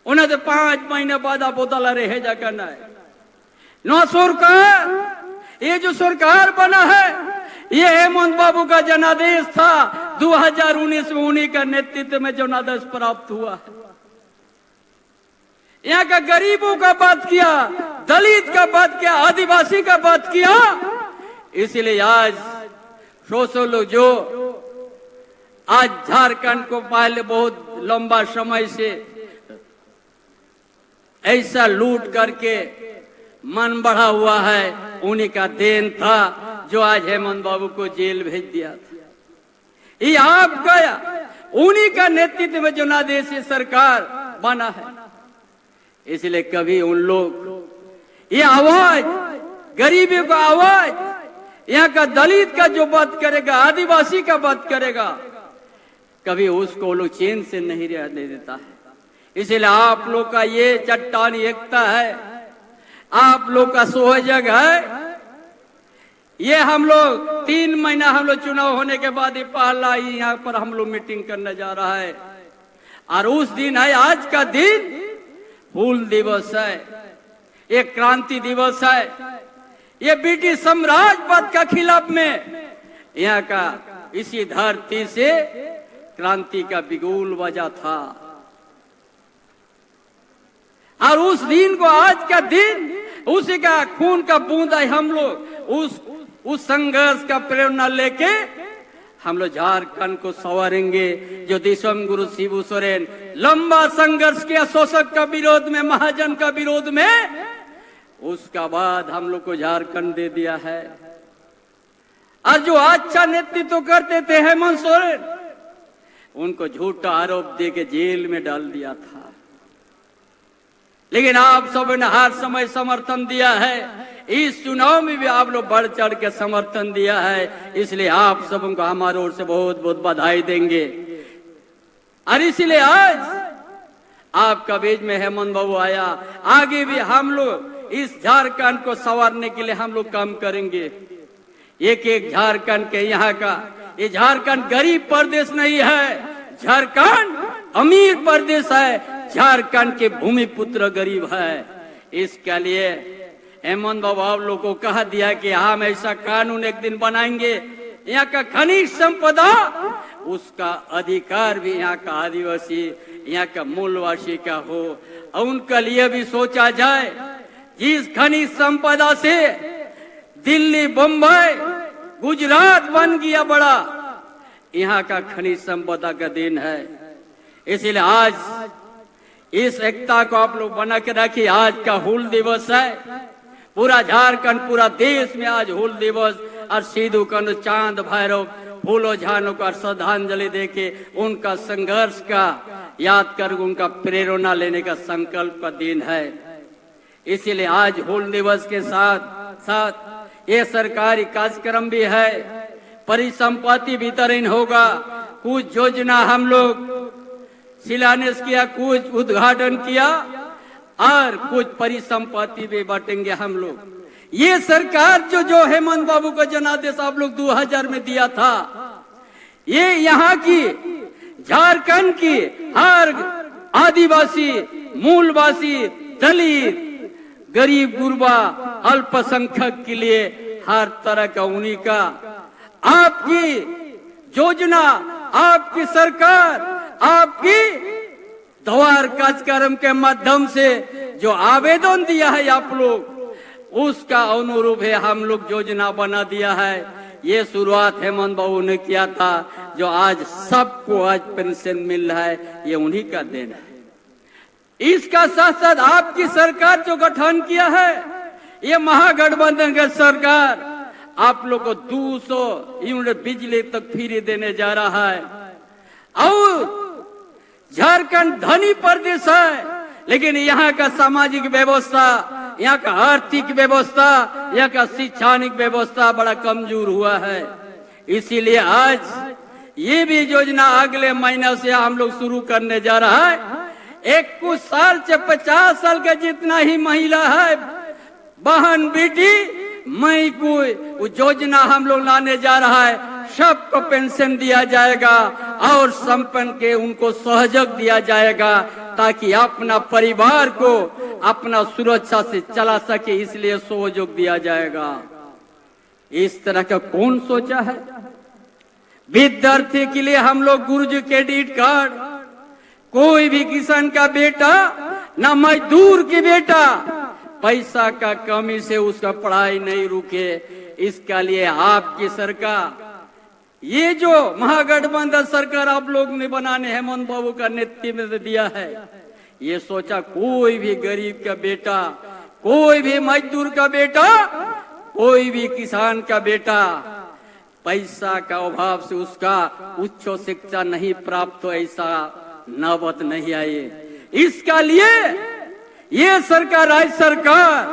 उन्हें तो 5 महीने बाद बोतला रहे जा करना है। नौ सरकार, ये जो सरकार बना है ये हेमंत बाबू का जनादेश था। 2019 में उन्हीं का नेतृत्व में जनादेश प्राप्त हुआ है। यहाँ का गरीबों का बात किया, दलित का बात किया, आदिवासी का बात किया। इसलिए आज सोचो लोग, जो आज झारखंड को पहले बहुत लंबा समय से ऐसा लूट करके मन बढ़ा हुआ है, उन्हीं का देन था जो आज हेमंत बाबू को जेल भेज दिया था। ये आपका, उन्हीं का नेतृत्व में जो नादेशी सरकार बना है। इसलिए कभी उन लोग ये आवाज, गरीबी का आवाज, यहाँ का दलित का जो बात करेगा, आदिवासी का बात करेगा, कभी उसको लोग चैन से नहीं रहने देता है। इसलिए आप लोग का ये चट्टानी एकता है, आप लोग का सहयोग है। ये हम लोग 3 महीना हम लोग चुनाव होने के बाद ही पहला ही यहाँ पर हम लोग मीटिंग करने जा रहा है। और उस दिन है, आज का दिन हूल दिवस है, एक क्रांति दिवस है। ये ब्रिटिश साम्राज्यवाद का खिलाफ में यहाँ का इसी धरती से क्रांति का बिगुल बजा था। और उस दिन को, आज का दिन, उसी का खून का बूंद है। हम लोग उस संघर्ष का प्रेरणा लेके हम लोग झारखंड को संवारेंगे। जो दिसम गुरु शिबू सोरेन लंबा संघर्ष किया शोषक का विरोध में, महाजन का विरोध में, उसका बाद हम लोग को झारखंड दे दिया है। और जो अच्छा नेतृत्व करते थे हेमंत सोरेन, उनको झूठा आरोप दे के जेल में डाल दिया था। लेकिन आप सब ने हर समय समर्थन दिया है। इस चुनाव में भी आप लोग बढ़ चढ़ के समर्थन दिया है। इसलिए आप सबको हमारे ओर से बहुत बहुत बधाई देंगे। और इसलिए आज आपका बीच में हेमंत बाबू आया। आगे भी हम लोग इस झारखंड को संवारने के लिए हम लोग काम करेंगे। एक एक झारखंड के, यहाँ का ये झारखंड गरीब प्रदेश नहीं है, झारखंड अमीर प्रदेश है। झारखंड के भूमि पुत्र गरीब है। इसके लिए हेमंत बाबू आप लोग को कहा दिया कि हम ऐसा कानून एक दिन बनाएंगे, यहाँ का खनिज संपदा, उसका अधिकार भी यहाँ का आदिवासी, यहाँ का मूलवासी का हो। और उनके लिए भी सोचा जाए। जिस खनिज संपदा से दिल्ली, बंबई, गुजरात बन गया बड़ा, यहाँ का खनिज संपदा का दिन है। इसलिए आज इस एकता को आप लोग बना के रखिए। आज का हूल दिवस है। पूरा झारखंड, पूरा देश में आज हूल दिवस। और सिद्धू कान्हू, चांद भैरव, फूलो झानो का श्रद्धांजलि देके उनका संघर्ष का याद कर, उनका प्रेरणा लेने का संकल्प का दिन है। इसीलिए आज हूल दिवस के साथ साथ ये सरकारी कार्यक्रम भी है। परिसंपत्ति वितरण होगा। कुछ योजना हम लोग शिलान्यास किया, कुछ उद्घाटन किया और कुछ परिसंपत्ति भी बांटेंगे हम लोग। ये सरकार जो हेमंत बाबू का जनादेश आप लोग 2000 में दिया था, ये यहाँ की झारखंड की हर आदिवासी, मूलवासी, दलित, गरीब गुरबा, अल्पसंख्यक के लिए हर तरह का उन्हीं का आपकी योजना, आपकी सरकार, आपकी द्वार कार्यक्रम के माध्यम से जो आवेदन दिया है आप लोग, उसका अनुरूप है हम लोग योजना बना दिया है। ये शुरुआत हेमंत बाबू ने किया था। जो आज सबको आज पेंशन मिल रहा है, ये उन्हीं का देन है। इसका साथ साथ आपकी सरकार जो गठन किया है, ये महागठबंधन का सरकार आप लोग को 200 यूनिट बिजली तक फ्री देने जा रहा है। और झारखंड धनी प्रदेश है, लेकिन यहाँ का सामाजिक व्यवस्था, यहाँ का आर्थिक व्यवस्था, यहाँ का शैक्षणिक व्यवस्था बड़ा कमजोर हुआ है। इसीलिए आज ये भी योजना अगले महीने से हम लोग शुरू करने जा रहा है। 21 साल से 50 साल का जितना ही महिला है, बहन बेटी, मैं को योजना हम लोग लाने जा रहा है। सबको पेंशन दिया जाएगा और संपन्न के उनको सहयोग दिया जाएगा ताकि अपना परिवार को अपना सुरक्षा से चला सके, इसलिए सहयोग दिया जाएगा। इस तरह का कौन सोचा है? विद्यार्थी के लिए हम लोग गुरुजी क्रेडिट कार्ड, कोई भी किसान का बेटा ना मजदूर की बेटा पैसा का कमी से उसका पढ़ाई नहीं रुके, इसका लिए आपकी सरकार, ये जो महागठबंधन सरकार आप लोग ने बनाने हेमंत बाबू का नेतृत्व में दिया है, ये सोचा कोई भी गरीब का बेटा, कोई भी मजदूर का बेटा, कोई भी किसान का बेटा पैसा का अभाव से उसका उच्च शिक्षा नहीं प्राप्त हो, ऐसा नौबत नहीं आई। इसका लिए ये सरकार, राज्य सरकार,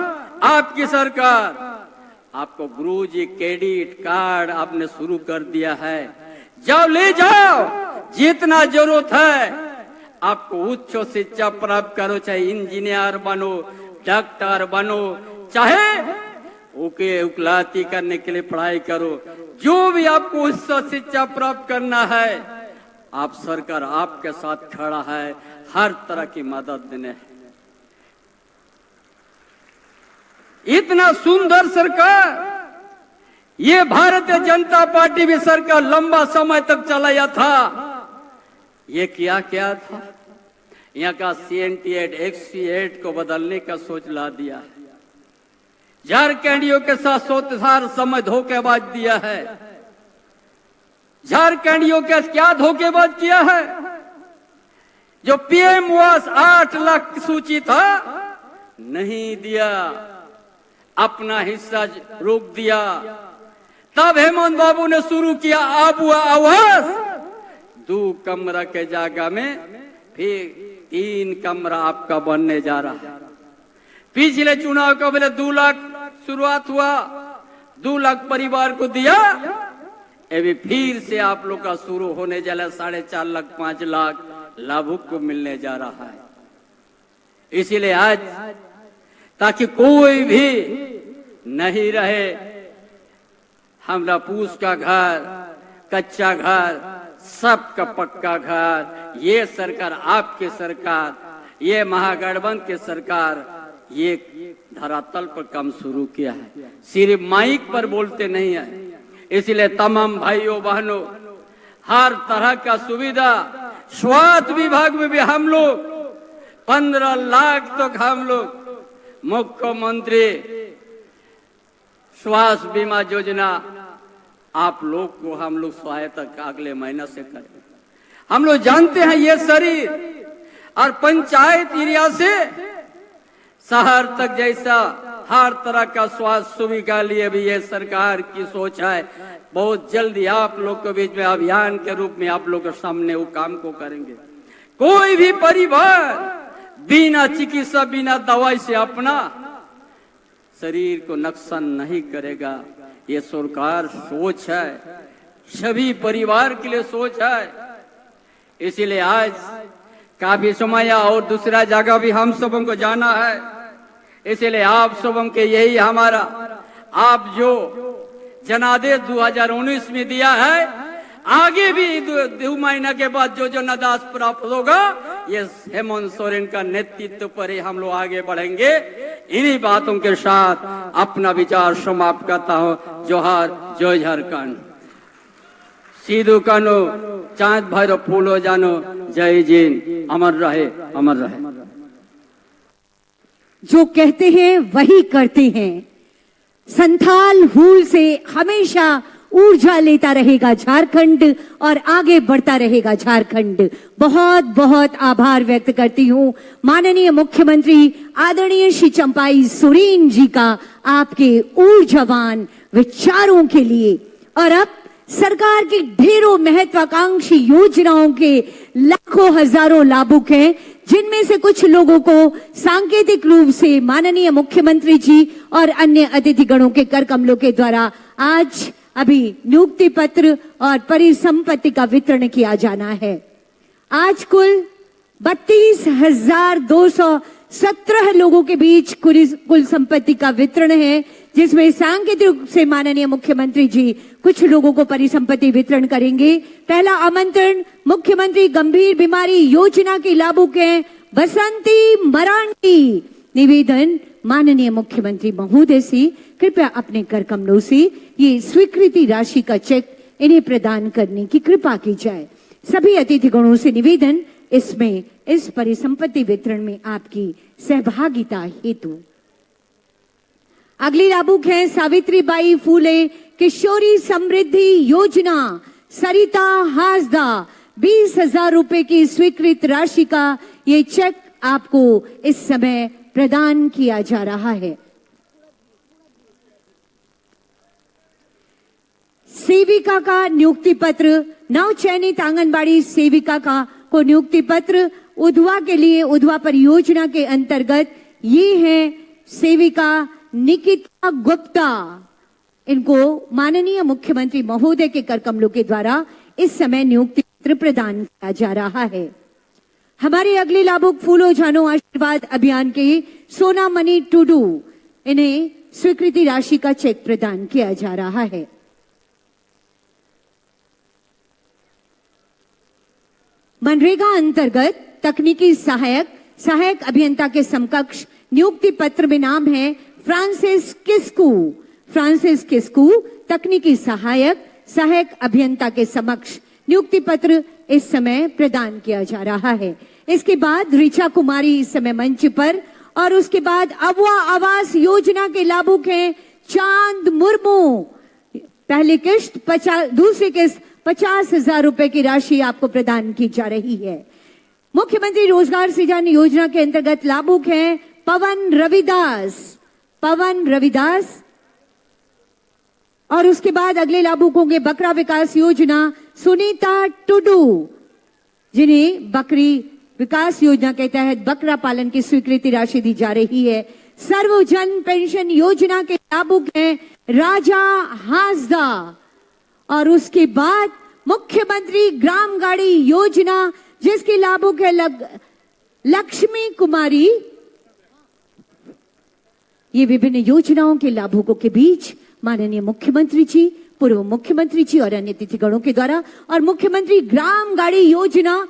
आपकी सरकार, आपको गुरुजी क्रेडिट कार्ड आपने शुरू कर दिया है। जाओ ले जाओ, जितना जरूरत है आपको उच्च शिक्षा प्राप्त करो, चाहे इंजीनियर बनो, डॉक्टर बनो, चाहे उकलाती करने के लिए पढ़ाई करो, जो भी आपको उच्च शिक्षा प्राप्त करना है, आप सरकार आपके साथ खड़ा है, हर तरह की मदद देने। इतना सुंदर सरकार, ये भारतीय जनता पार्टी भी सरकार लंबा समय तक चलाया था। ये क्या क्या था? यहाँ का CNT XC8 को बदलने का सोच ला दिया है। झारखंडियों के साथ सोतसार समय धोखेबाज दिया है। झारखंडियों के क्या धोखेबाज किया है? जो PM आवास 8 लाख की सूची था नहीं दिया, अपना हिस्सा रोक दिया। तब हेमंत बाबू ने शुरू किया आबुआ आवास, 2 कमरा के जगह में फिर 3 कमरा आपका बनने जा रहा है। पिछले चुनाव का पहले 2 लाख शुरुआत हुआ, 2 लाख परिवार को दिया, अभी फिर से आप लोग का शुरू होने जा रहा, 4.5 लाख 5 लाख लाभुक को मिलने जा रहा है। इसीलिए आज ताकि कोई भी नहीं रहे, हमरा पूस का घर, कच्चा घर, सबका पक्का घर, ये सरकार, आपकी सरकार, ये महागठबंधन की सरकार, ये धरातल पर काम शुरू किया है, सिर्फ माइक पर बोलते नहीं है। इसलिए तमाम भाइयों बहनों, हर तरह का सुविधा, स्वास्थ्य विभाग में भी हम लोग 15 लाख तक हम लोग मुख्यमंत्री स्वास्थ्य बीमा योजना आप लोग को हम लोग सहायता अगले महीना से करेंगे। हम लोग जानते हैं ये शरीर और पंचायत एरिया से शहर तक जैसा हर तरह का स्वास्थ्य सुविधा लिए भी ये सरकार की सोच है। बहुत जल्दी आप लोग के बीच में अभियान के रूप में आप लोग के सामने वो काम को करेंगे। कोई भी परिवार बिना चिकित्सा, बिना दवाई से अपना शरीर को नुकसान नहीं करेगा। ये सरकार सोच है, सभी परिवार के लिए सोच है। इसीलिए आज काफी समय और दूसरा जगह भी हम सबों को जाना है। इसलिए आप सबों के यही हमारा, आप जो जनादेश 2019 में दिया है, आगे भी 2 महीना के बाद जो जनादेश प्राप्त होगा, ये हेमंत सोरेन का नेतृत्व पर ही हम लोग आगे बढ़ेंगे। इन्हीं बातों के साथ अपना विचार समाप्त करता हूँ। जोहार, जय झारखंड। सीधु कानो, चांद भैरव फूलो जानो, जय जिन, अमर रहे, अमर रहे। जो कहते हैं वही करते हैं। संथाल हूल से हमेशा ऊर्जा लेता रहेगा झारखंड और आगे बढ़ता रहेगा झारखंड। बहुत बहुत आभार व्यक्त करती हूँ माननीय मुख्यमंत्री आदरणीय श्री चंपाई सोरेन जी का, आपके ऊर्जावान विचारों के लिए। और अब सरकार की ढेरों महत्वाकांक्षी योजनाओं के लाखों हजारों लाभुक हैं, जिनमें से कुछ लोगों को सांकेतिक रूप से माननीय मुख्यमंत्री जी और अन्य अतिथिगणों के कर कमलों के द्वारा आज अभी नियुक्ति पत्र और परिसंपत्ति का वितरण किया जाना है। आज कुल 32,217 लोगों के बीच कुल संपत्ति का वितरण है, जिसमें सांकेतिक रूप से माननीय मुख्यमंत्री जी कुछ लोगों को परिसंपत्ति वितरण करेंगे। पहला आमंत्रण मुख्यमंत्री गंभीर बीमारी योजना के लाभुक हैं बसंती मरांडी। निवेदन माननीय मुख्यमंत्री महोदय से कृपया अपने कर कमलों से ये स्वीकृति राशि का चेक इन्हें प्रदान करने की कृपा की जाए। सभी अतिथिगणों से निवेदन, इसमें इस परिसंपत्ति वितरण में आपकी सहभागिता हेतु। अगली लाभुक है सावित्रीबाई फूले किशोरी समृद्धि योजना सरिता हासदा। 20,000 रुपए की स्वीकृत राशि का ये चेक आपको इस समय प्रदान किया जा रहा है। सेविका का नियुक्ति पत्र, नवचयनित आंगनबाड़ी सेविका को नियुक्ति पत्र उधवा के लिए उधवा परियोजना के अंतर्गत ये है सेविका निकिता गुप्ता। इनको माननीय मुख्यमंत्री महोदय के कर कमलों के द्वारा इस समय नियुक्ति पत्र प्रदान किया जा रहा है। हमारे अगले लाभुक फूलो जानो आशीर्वाद अभियान के सोना मणि टुडू, इन्हें स्वीकृति राशि का चेक प्रदान किया जा रहा है। मनरेगा अंतर्गत तकनीकी सहायक अभियंता के समकक्ष नियुक्ति पत्र में नाम है फ्रांसिस किस्कू तकनीकी सहायक अभियंता के समक्ष नियुक्ति पत्र इस समय प्रदान किया जा रहा है। इसके बाद ऋचा कुमारी इस समय मंच पर, और उसके बाद अबुआ आवास योजना के लाभुक हैं चांद मुर्मू। पहली किस्त दूसरी किस्त 50,000 रुपए की राशि आपको प्रदान की जा रही है। मुख्यमंत्री रोजगार सृजन योजना के अंतर्गत लाभुक हैं पवन रविदास, और उसके बाद अगले लाभुक होंगे बकरा विकास योजना सुनीता टुडू, जिन्हें बकरी विकास योजना के तहत बकरा पालन की स्वीकृति राशि दी जा रही है। सर्वजन पेंशन योजना के लाभुक हैं राजा हासदा, और उसके बाद मुख्यमंत्री ग्राम गाड़ी योजना जिसके लाभुक है लक्ष्मी कुमारी। ये विभिन्न योजनाओं के लाभुकों के बीच माननीय मुख्यमंत्री जी, पूर्व मुख्यमंत्री जी और अन्य अतिथिगणों के द्वारा, और मुख्यमंत्री ग्राम गाड़ी योजना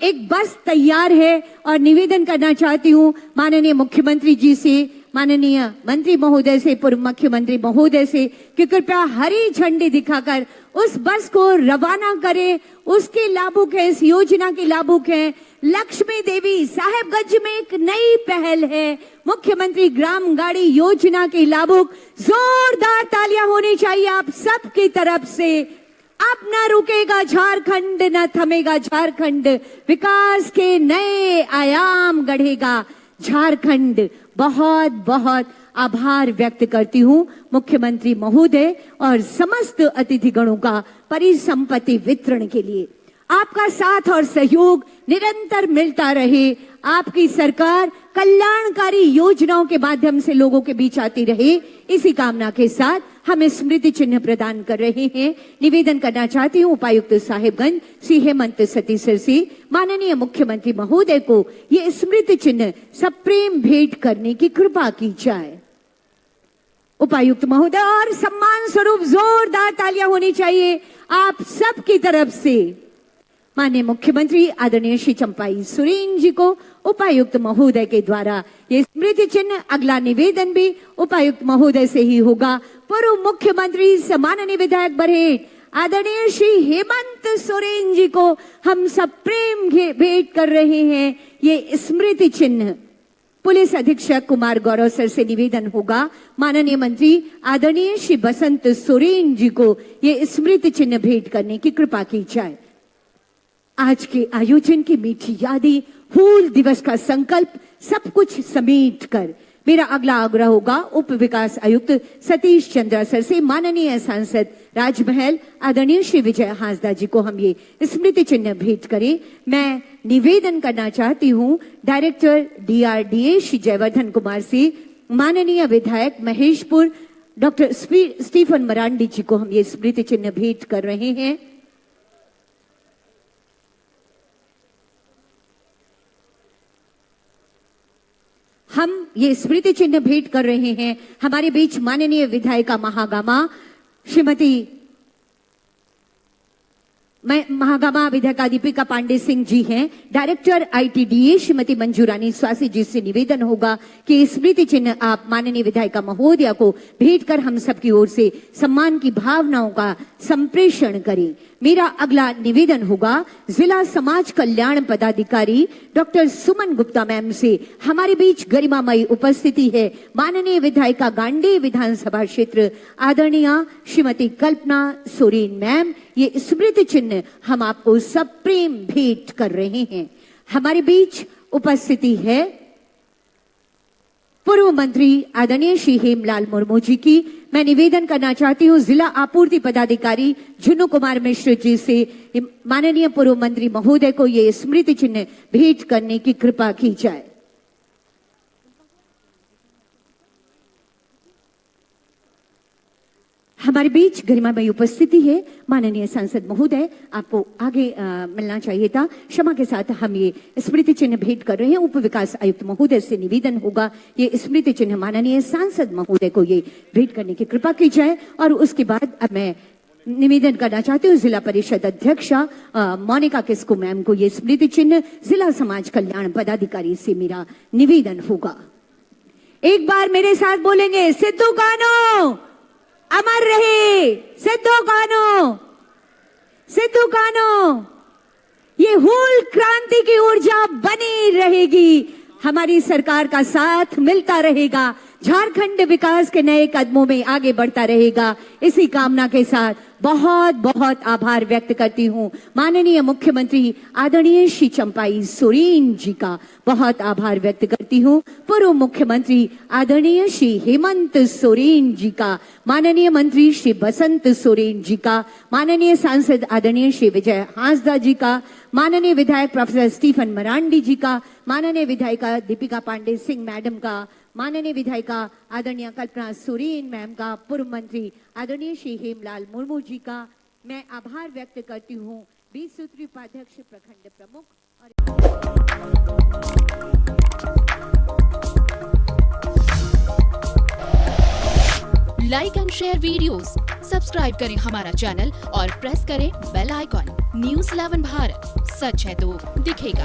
एक बस तैयार है, और निवेदन करना चाहती हूं माननीय मुख्यमंत्री जी से, माननीय मंत्री महोदय से, पूर्व मुख्यमंत्री महोदय से कि कृपया हरी झंडी दिखाकर उस बस को रवाना करें। उसके लाभुक है, इस योजना के लाभुक है लक्ष्मी देवी। साहेबगंज में एक नई पहल है मुख्यमंत्री ग्राम गाड़ी योजना के लाभुक। जोरदार तालियां होनी चाहिए आप सबकी तरफ से। अब न रुकेगा झारखंड, न थमेगा झारखंड, विकास के नए आयाम गढ़ेगा झारखंड। बहुत बहुत आभार व्यक्त करती हूं मुख्यमंत्री महोदय और समस्त अतिथिगणों का परिसंपत्ति वितरण के लिए। आपका साथ और सहयोग निरंतर मिलता रहे। आपकी सरकार कल्याणकारी योजनाओं के माध्यम से लोगों के बीच आती रहे, इसी कामना के साथ हम स्मृति चिन्ह प्रदान कर रहे हैं। निवेदन करना चाहती हूँ उपायुक्त साहिबगंज श्री हेमंत सतीसर से माननीय मुख्यमंत्री महोदय को ये स्मृति चिन्ह सप्रेम भेंट करने की कृपा की जाए। उपायुक्त महोदय, और सम्मान स्वरूप जोरदार तालियां होनी चाहिए आप सबकी तरफ से। माननीय मुख्यमंत्री आदरणीय श्री चंपाई सोरेन जी को उपायुक्त महोदय के द्वारा ये स्मृति चिन्ह, अगला निवेदन भी उपायुक्त महोदय से ही होगा। पूर्व मुख्यमंत्री सम्माननीय विधायक बरहेट आदरणीय श्री हेमंत सोरेन जी को हम सब प्रेम भेंट कर रहे हैं ये स्मृति चिन्ह। पुलिस अधीक्षक कुमार गौरव सर से निवेदन होगा माननीय मंत्री आदरणीय श्री बसंत सोरेन जी को ये स्मृति चिन्ह भेंट करने की कृपा की जाए। आज के आयोजन की मीठी यादें, हूल दिवस का संकल्प, सब कुछ समेट कर मेरा अगला आग्रह होगा उप विकास आयुक्त सतीश चंद्रा सर से। माननीय सांसद राजमहल आदरणीय श्री विजय हांसदा जी को हम ये स्मृति चिन्ह भेंट करें। मैं निवेदन करना चाहती हूं डायरेक्टर DRDA श्री जयवर्धन कुमार से माननीय विधायक महेशपुर डॉक्टर स्टीफन मरांडी जी को हम ये स्मृति चिन्ह भेंट कर रहे हैं। हम ये स्मृति चिन्ह भेंट कर रहे हैं। हमारे बीच माननीय विधायिका महागामा श्रीमती महागामा विधायिका दीपिका पांडे सिंह जी हैं। डायरेक्टर ITDA श्रीमती मंजूरानी स्वासी जी से निवेदन होगा कि स्मृति चिन्ह आप माननीय विधायिका महोदया को भेंट कर हम सबकी ओर से सम्मान की भावनाओं का संप्रेषण करें। मेरा अगला निवेदन होगा जिला समाज कल्याण पदाधिकारी डॉक्टर सुमन गुप्ता मैम से। हमारे बीच गरिमामयी उपस्थिति है माननीय विधायिका गांडी विधानसभा क्षेत्र आदरणीय श्रीमती कल्पना सोरेन मैम। ये स्मृति चिन्ह हम आपको सब प्रेम भेंट कर रहे हैं। हमारे बीच उपस्थिति है पूर्व मंत्री आदरणीय श्री हेमलाल मुर्मू जी की। मैं निवेदन करना चाहती हूं जिला आपूर्ति पदाधिकारी झुन्नू कुमार मिश्र जी से माननीय पूर्व मंत्री महोदय को ये स्मृति चिन्ह भेंट करने की कृपा की जाए। हमारे बीच गरिमामयी उपस्थिति है माननीय सांसद महोदय, आपको आगे मिलना चाहिए था। क्षमा के साथ हम ये स्मृति चिन्ह भेंट कर रहे हैं। उप विकास आयुक्त महोदय से निवेदन होगा ये स्मृति चिन्ह माननीय सांसद महोदय को ये भेंट करने की कृपा की जाए। और उसके बाद अब मैं निवेदन करना चाहती हूँ जिला परिषद अध्यक्षा मोनिका किस्को मैम को ये स्मृति चिन्ह जिला समाज कल्याण पदाधिकारी से मेरा निवेदन होगा। एक बार मेरे साथ बोलेंगे, सिद्धू कान्हू अमर रहे, सिद्धू कान्हू, सिद्धू कान्हू। ये हूल क्रांति की ऊर्जा बनी रहेगी, हमारी सरकार का साथ मिलता रहेगा, झारखंड विकास के नए कदमों में आगे बढ़ता रहेगा। इसी कामना के साथ बहुत बहुत आभार व्यक्त करती हूँ माननीय मुख्यमंत्री आदरणीय श्री चंपाई सोरेन जी का बहुत आभार व्यक्त करती हूँ। पूर्व मुख्यमंत्री आदरणीय श्री हेमंत सोरेन जी का, माननीय मंत्री श्री बसंत सोरेन जी का, माननीय सांसद आदरणीय श्री विजय हांसदा जी का, माननीय विधायक प्रोफेसर स्टीफन मरांडी जी का, माननीय विधायिका दीपिका पांडे सिंह मैडम का, माननीय विधायिका आदरणीय कल्पना सोरेन मैम का, पूर्व मंत्री आदरणीय श्री हेमलाल मुर्मू जी का मैं आभार व्यक्त करती हूँ। 20 सूत्री उपाध्यक्ष प्रखंड प्रमुख like and share videos, subscribe करें हमारा चैनल और प्रेस करें बेल आइकॉन। न्यूज़ 11 भारत, सच है तो दिखेगा।